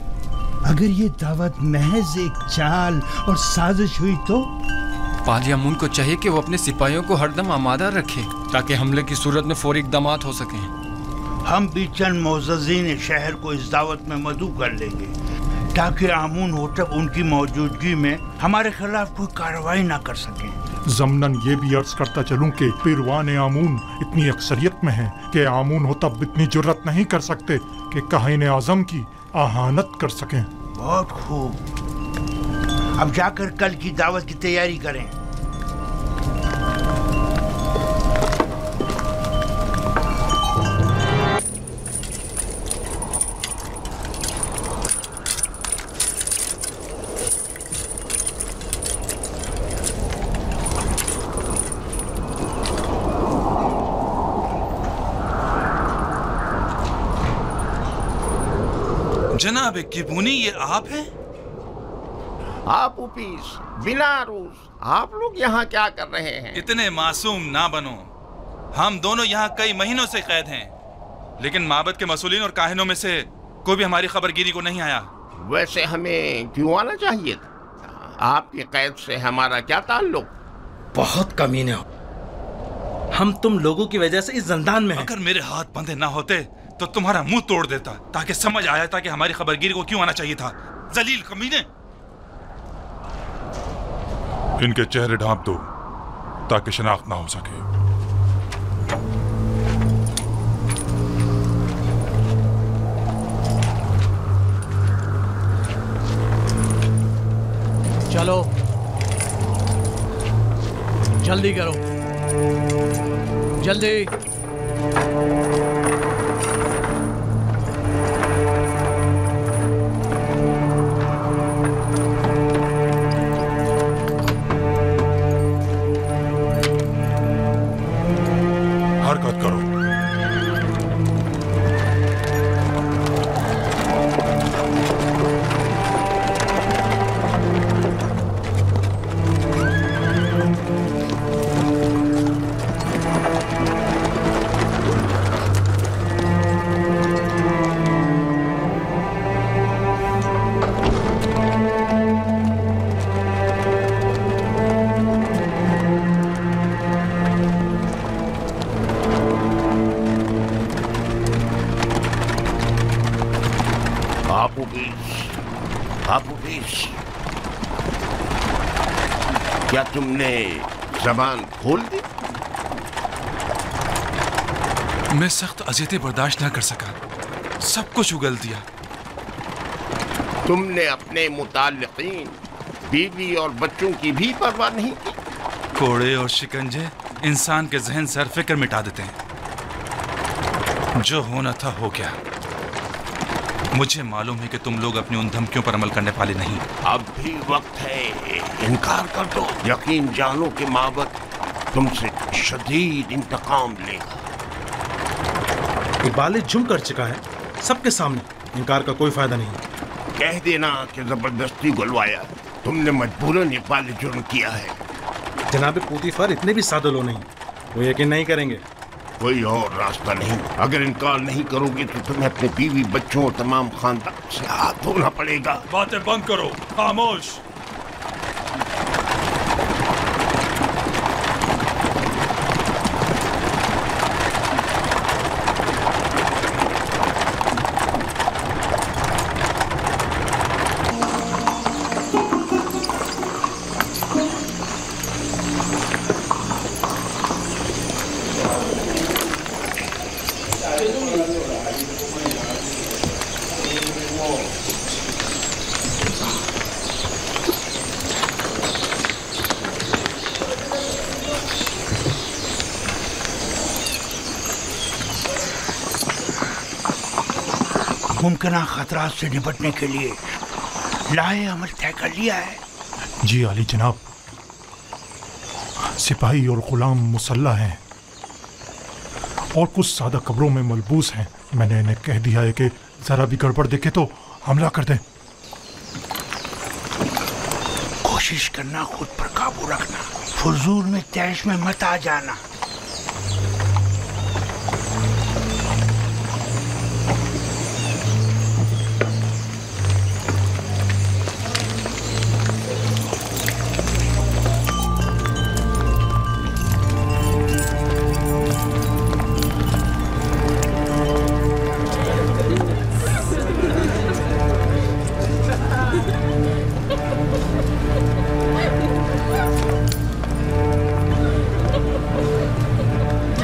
अगर ये दावत महज एक चाल और साजिश हुई तो? पाली अमून को चाहिए कि वो अपने सिपाहियों को हरदम आमादा रखे ताकि हमले की सूरत में फौरी इक़दामात हो सकें। हम भी चंद मोअज़्ज़ज़ीन शहर को इस दावत में मदऊ कर लेंगे ताकि आमून होतब उनकी मौजूदगी में हमारे खिलाफ कोई कार्रवाई ना कर सकें। ज़मनन ये भी अर्ज करता चलूं कि पिरवान आमून इतनी अक्सरियत में है कि आमून होतब इतनी जुर्रत नहीं कर सकते कि काहिन आज़म की आहानत कर सकें। बहुत खूब। अब जाकर कल की दावत की तैयारी करें। जनाब किबूनी, ये आप हैं? आप उपीस बिना रूस, आप लोग यहाँ क्या कर रहे हैं? इतने मासूम ना बनो। हम दोनों यहाँ कई महीनों से कैद हैं, लेकिन माबद के मसूलीन और काहिनों में से कोई भी हमारी खबरगिरी को नहीं आया। वैसे हमें क्यों आना चाहिए था? आपकी कैद से हमारा क्या ताल्लुक? बहुत कमीने हो। हम तुम लोगों की वजह से इस ज़ंदान में हैं। अगर मेरे हाथ बंधे ना होते तो तुम्हारा मुंह तोड़ देता, ताकि समझ आया था कि हमारी खबरगिरी को क्यों आना चाहिए था। जलील कमीने। इनके चेहरे ढांप दो ताकि शनाख्त ना हो सके। चलो जल्दी करो, जल्दी। हरकत करो। क्या तुमने जबान खोल दी? मैं सख्त अज़ियतें बर्दाश्त न कर सका, सब कुछ उगल दिया। तुमने अपने मुताल्लिकीन, बीवी और बच्चों की भी परवाह नहीं की? कोड़े और शिकंजे इंसान के जहन से हर फिक्र मिटा देते हैं। जो होना था हो गया। मुझे मालूम है कि तुम लोग अपनी उन धमकियों पर अमल करने वाले नहीं। अब भी वक्त है, इनकार कर दो। यकीन जानो कि माबद तुमसे शदीद इंतकाम लेगा। इकबाल जुर्म कर चुका है सबके सामने, इनकार का कोई फायदा नहीं। कह देना कि जबरदस्ती गुलवाया, तुमने मजबूरन इकबाल जुर्म किया है। जनाब पोतीफर इतने भी सादे लोग नहीं, वो यकीन नहीं करेंगे। कोई और रास्ता नहीं। अगर इनकार नहीं करोगे तो तुम्हें अपने बीवी बच्चों और तमाम खानदान से हाथ धोना पड़ेगा। बातें बंद करो, खामोश। मुमकिन खतरात से निपटने के लिए लाए अमल तय कर लिया है। जी आली जनाब, सिपाही और गुलाम मुसल्ला हैं और कुछ सादा कब्रों में मलबूस हैं। मैंने इन्हें कह दिया है कि जरा भी गड़बड़ दिखे तो हमला कर दें। कोशिश करना खुद पर काबू रखना, फजूल में तैश में मत आ जाना।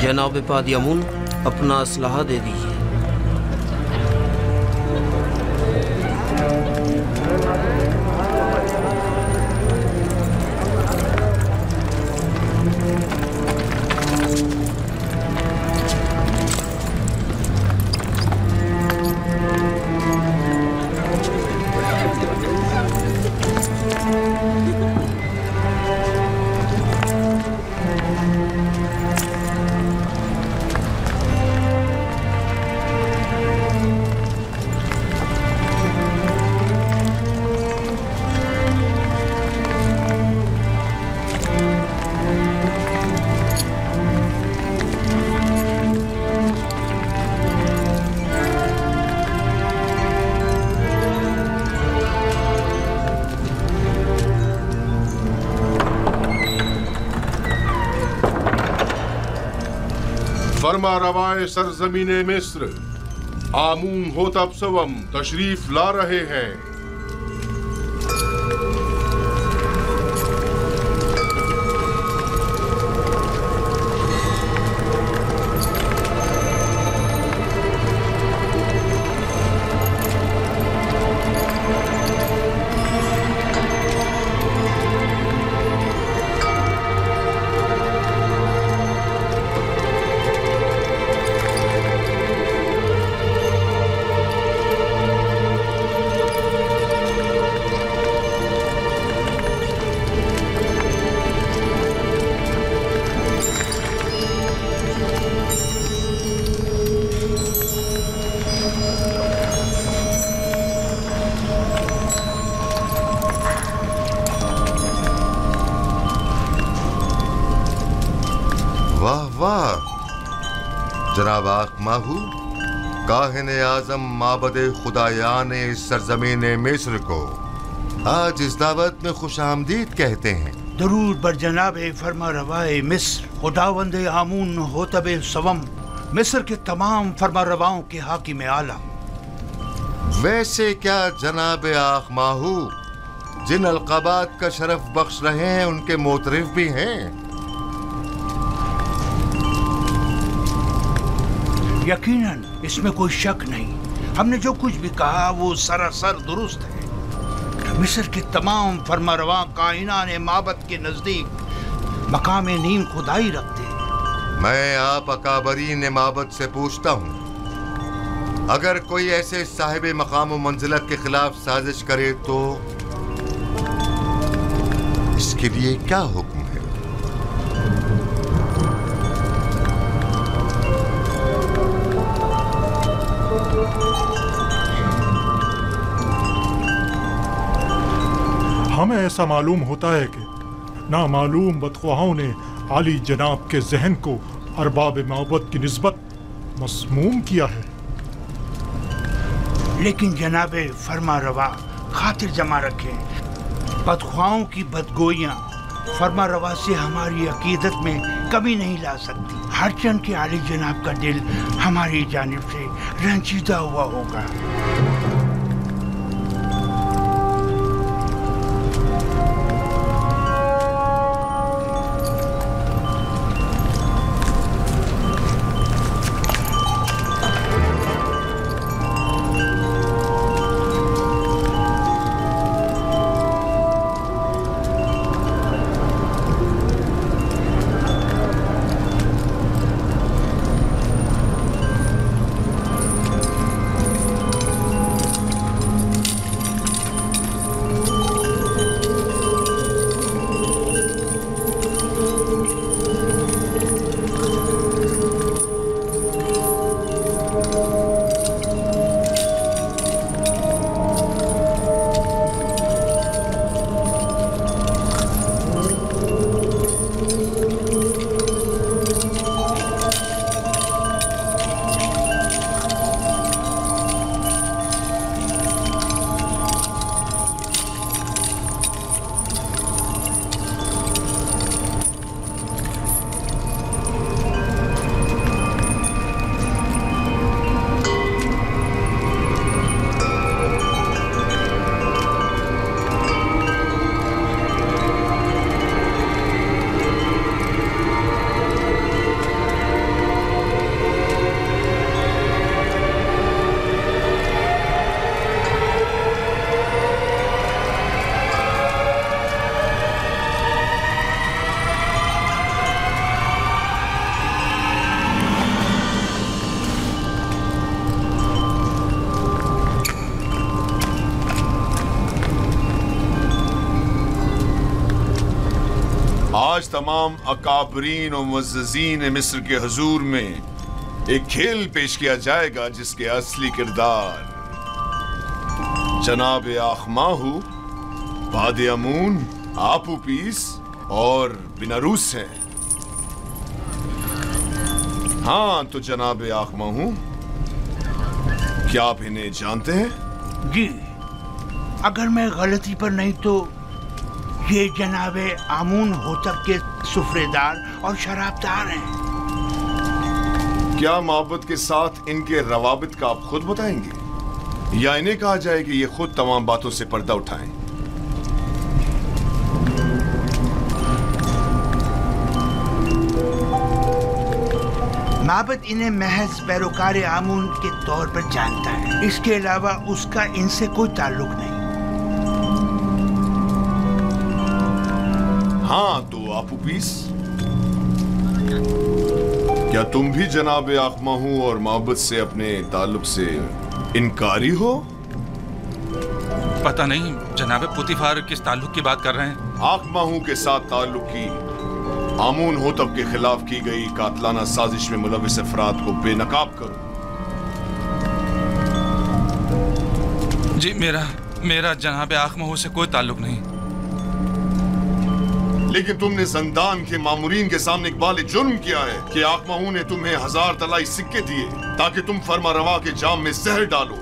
जनाब पादी अमून, अपना असलहा दे दीजिए। फरमा रवाए सरजमीन मिस्र आमून होतब सवम तशरीफ ला रहे हैं। जनाब आखमाहू, काहिन आजम माबद खुदायान सरजमीन मिस्र को आज इस दावत में खुश आमदीद कहते हैं। दरूद बर जनाब फरमा रवाए मिस्र खुदावंद आमून होतब सवम, मिस्र के तमाम फरमा रवाओं के हाकिम आला। वैसे क्या जनाब आखमाहू जिन अलकाबात का शरफ बख्श रहे हैं उनके मोतरिफ भी हैं? यकीनन, इसमें कोई शक नहीं। हमने जो कुछ भी कहा वो सरासर दुरुस्त है। मिस्र के तमाम फरमारवा कायनात माबद के नजदीक मकाम नीम खुदाई रखते हैं। मैं आप अकाबरीन माबद से पूछता हूँ, अगर कोई ऐसे साहिब मकाम व मंजिलत के खिलाफ साजिश करे तो इसके लिए क्या हुक्म है? हमें ऐसा मालूम होता है कि नामालूम बदख्वाहों ने आली जनाब के जहन को अरबाब माबद की निस्बत मसमूम किया है। लेकिन जनाब फरमा रवा खातिर जमा रखें, बदख्वाहों की बदगोइयाँ फरमा रवा से हमारी अकीदत में कमी नहीं ला सकती। हर चंद के आली जनाब का दिल हमारी जानिब से रंजीदा हुआ होगा। آج تمام اکابرین و معززین مصر کے حضور میں ایک کھیل پیش کیا جائے گا جس کے اصلی کردار جناب آخماہو، باد امون، آپوپیس اور بیناروس ہیں۔ ہاں تو جناب آخماہو، کیا آپ انہیں جانتے ہیں؟ جی، اگر میں غلطی پر نہیں تو یہ جناب آمون ہوتب کے سفرے دار اور شراب دار ہیں۔ کیا معبد کے ساتھ ان کے روابط کا آپ خود بتائیں گے یا انہیں کہا جائے کہ یہ خود تمام باتوں سے پردہ اٹھائیں؟ معبد انہیں محض پیروکار آمون کے طور پر جانتا ہے، اس کے علاوہ اس کا ان سے کوئی تعلق نہیں۔ ہاں تو آپوپیس، کیا تم بھی جناب آخماہو اور معبد سے اپنے تعلق سے انکاری ہو؟ پتہ نہیں جناب پوتیفار کس تعلق کی بات کر رہے ہیں؟ آخماہو کے ساتھ تعلق کی آمون ہوتب کے خلاف کی گئی قاتلانہ سازش میں ملوث افراد کو بے نقاب کرو۔ جی میرا جناب آخماہو سے کوئی تعلق نہیں۔ لیکن تم نے زندان کے مامورین کے سامنے اقبال جرم کیا ہے کہ آخماہو نے تمہیں 1000 طلائی سکے دیے تاکہ تم فرما روا کے جام میں زہر ڈالو۔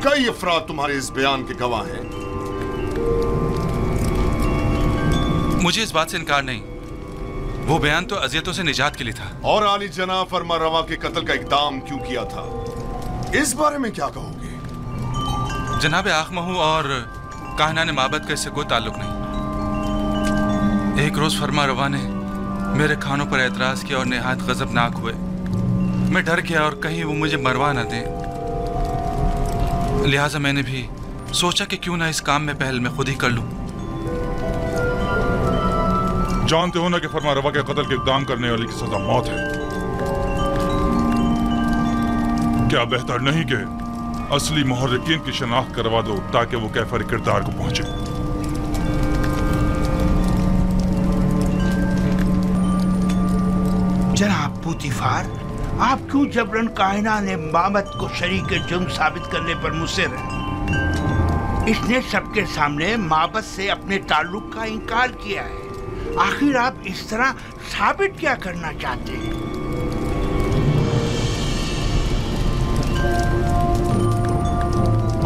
کئی افراد تمہارے اس بیان کے گواہ ہیں۔ مجھے اس بات سے انکار نہیں، وہ بیان تو اذیتوں سے نجات کے لیے تھا۔ اور عالی جناب فرما روا کے قتل کا اقدام کیوں کیا تھا، اس بارے میں کیا کہو گے؟ جناب آخماہو اور کاہنان معبد کا اس سے کوئی تعلق نہیں۔ ایک روز فرما روا نے میرے کھانوں پر اعتراض کیا اور نہایت غضبناک ہوئے۔ میں ڈر گیا اور کہیں وہ مجھے مروا نہ دیں، لہٰذا میں نے بھی سوچا کہ کیوں نہ اس کام میں پہل میں خود ہی کر لوں۔ جانتے ہو نا کہ فرما روا کے قتل کے اقدام کرنے والی کی سزا موت ہے۔ کیا بہتر نہیں کہ اصلی محرکین کی شناخت کروا دو تاکہ وہ کیفر کردار کو پہنچے؟ جناب پوتیفار، آپ کیوں جبرن کاہنان معبد کو شریک جرم ثابت کرنے پر مصر ہیں؟ اس نے سب کے سامنے معبد سے اپنے تعلق کا انکار کیا ہے۔ آخر آپ اس طرح ثابت کیا کرنا چاہتے ہیں؟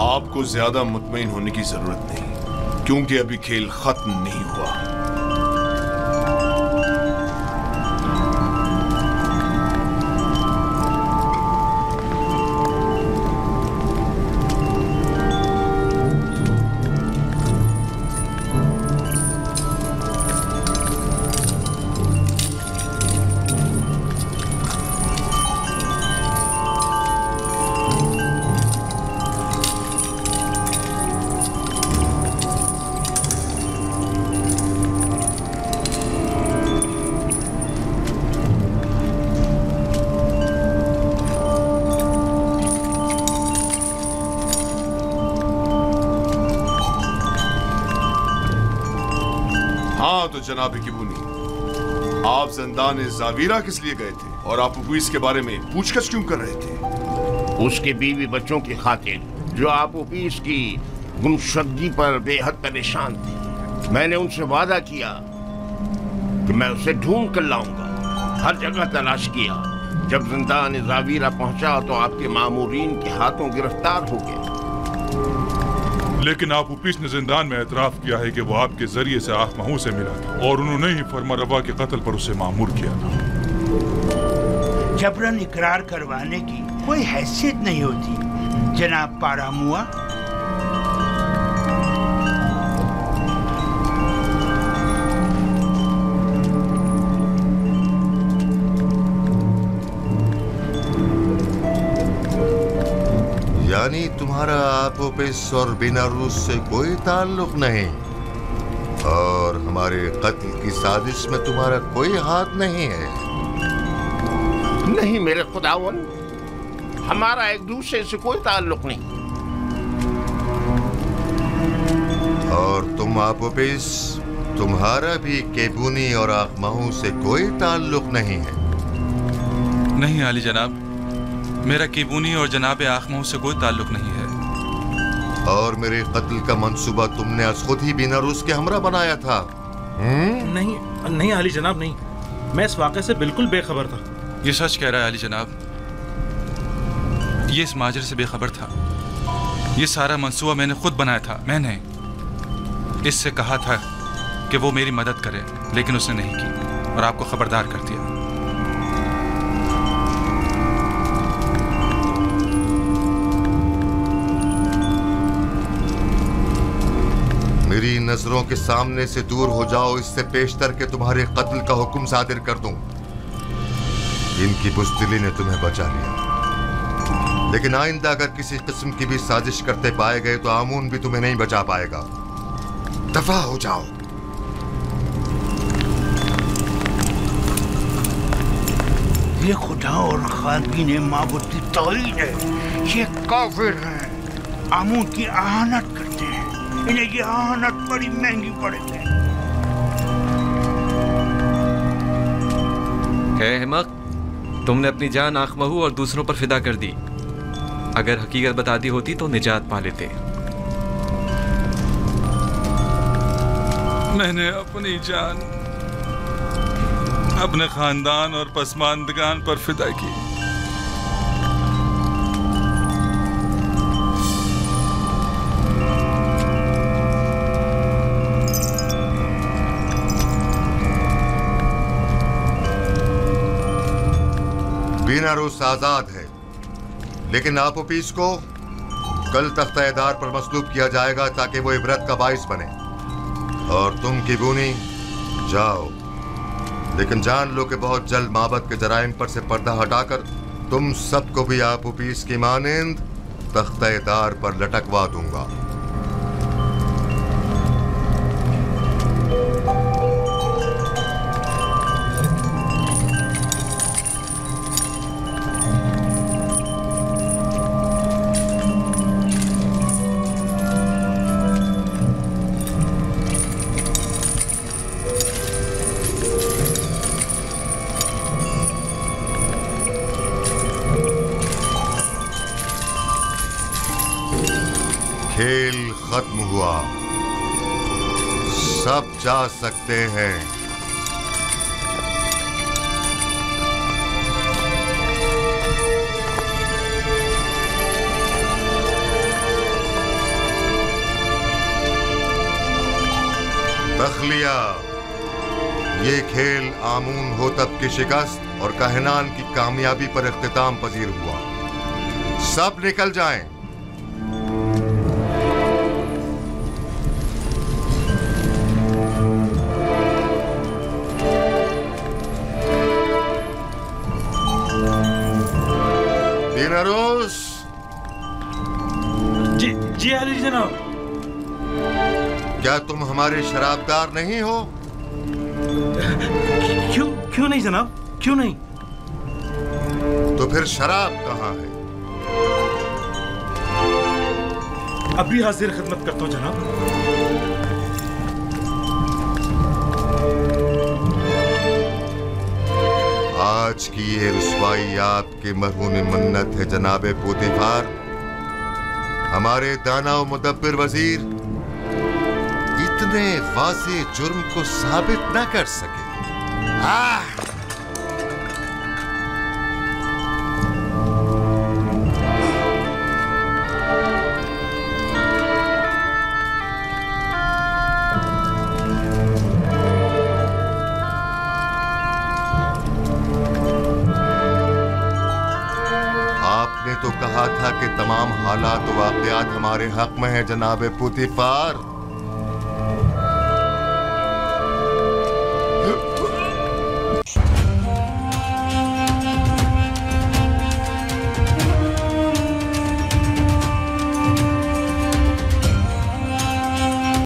آپ کو زیادہ مطمئن ہونے کی ضرورت نہیں، کیونکہ ابھی کھیل ختم نہیں ہوا۔ تو جناب کبونی، آپ زندان زاویرہ کس لیے گئے تھے اور آپ اوپیس کے بارے میں پوچھ گچھ کیوں کر رہے تھے؟ اس کے بیوی بچوں کی خاطر جو آپ اوپیس کی گمشدگی پر بے حد پریشان تھے۔ میں نے ان سے وعدہ کیا کہ میں اسے ڈھونڈ کر لاؤں گا، ہر جگہ تلاش کیا۔ جب زندان زاویرہ پہنچا تو آپ کے مامورین کے ہاتھوں گرفتار ہو گیا۔ لیکن آپ اوپیس نے زندان میں اعتراف کیا ہے کہ وہ آپ کے ذریعے سے آخماہو سے ملا تھا اور انہوں نے ہی فرما روا کے قتل پر اسے مامور کیا تھا۔ جبرن اقرار کروانے کی کوئی حیثیت نہیں ہوتی جناب پاراموا۔ یعنی تمہارا آپوپیس اور بیناروس سے کوئی تعلق نہیں اور ہمارے قتل کی سازش میں تمہارا کوئی ہاتھ نہیں ہے؟ نہیں میرے خداون، ہمارا ایک دوسرے سے کوئی تعلق نہیں۔ اور تم آپوپیس، तुम्हारा भी केबूनी और आखमाहू से कोई ताल्लुक नहीं है? नहीं आली जनाब, मेरा केबूनी और जनाब आखमाहू से कोई ताल्लुक नहीं है। और मेरे कत्ल का मंसूबा तुमने आज खुद ही बीनारूस के हमरा बनाया था? नहीं नहीं आली जनाब, नहीं, मैं इस वाक़े से बिल्कुल बेखबर था। ये सच कह रहा है आली जनाब, ये इस माजरे से बेखबर था। ये सारा मंसूबा मैंने खुद बनाया था। मैंने इससे कहा था कि वो मेरी मदद करे, लेकिन उसने नहीं की और आपको खबरदार कर दिया। मेरी नजरों के सामने से दूर हो जाओ, इससे पेशतर के तुम्हारे कत्ल का हुक्म सादिर कर दूं। इनकी बुज़दिली ने तुम्हें बचा लिया, लेकिन आइंदा अगर किसी किस्म की भी साजिश करते पाए गए तो आमून भी तुम्हें नहीं बचा पाएगा। दफा हो जाओ। ये खुदा और खालकीन माबूद की तौहीन है। ये काफिर हैं, आमून की आहानत करते हैं। इन्हें ये आहानत बड़ी महंगी पड़ेगी। है अहमक, तुमने अपनी जान आखमहू और दूसरों पर फिदा कर दी। अगर हकीकत बता दी होती तो निजात पा लेते। मैंने अपनी जान अपने खानदान और पसमानदगान पर फिदा की। बीनारूस आजाद है, लेकिन आपोपीस को कल तख्ता-ए-दार पर मसलूब किया जाएगा ताकि वो इबरत का बाइस बने। और तुम केबूनी जाओ, लेकिन जान लो कि बहुत जल्द माबद के जराइम पर से पर्दा हटाकर तुम सबको भी आपोपीस की मानिंद तख्ता-ए-दार पर लटकवा दूंगा। खेल खत्म हुआ, सब जा सकते हैं। तखलिया, ये खेल आमून होतब की शिकस्त और कहनान की कामयाबी पर इख्तिताम पजीर हुआ। सब निकल जाएं। बीनारूस। जी आली जनाब। क्या तुम हमारे शराबदार नहीं हो? क्यों नहीं जनाब, क्यों नहीं? तो फिर शराब कहाँ है? अभी हाजिर खिदमत करता हूँ जनाब। आज की ये रुसवाई आपके मरहूम मन्नत है जनाबे पोतीफार। हमारे दाना और मुदब्बिर वजीर इतने वाज़े जुर्म को साबित न कर सके। आपने तो कहा था कि तमाम हालात वाक़यात हमारे हक में है जनाबे पोतीफार।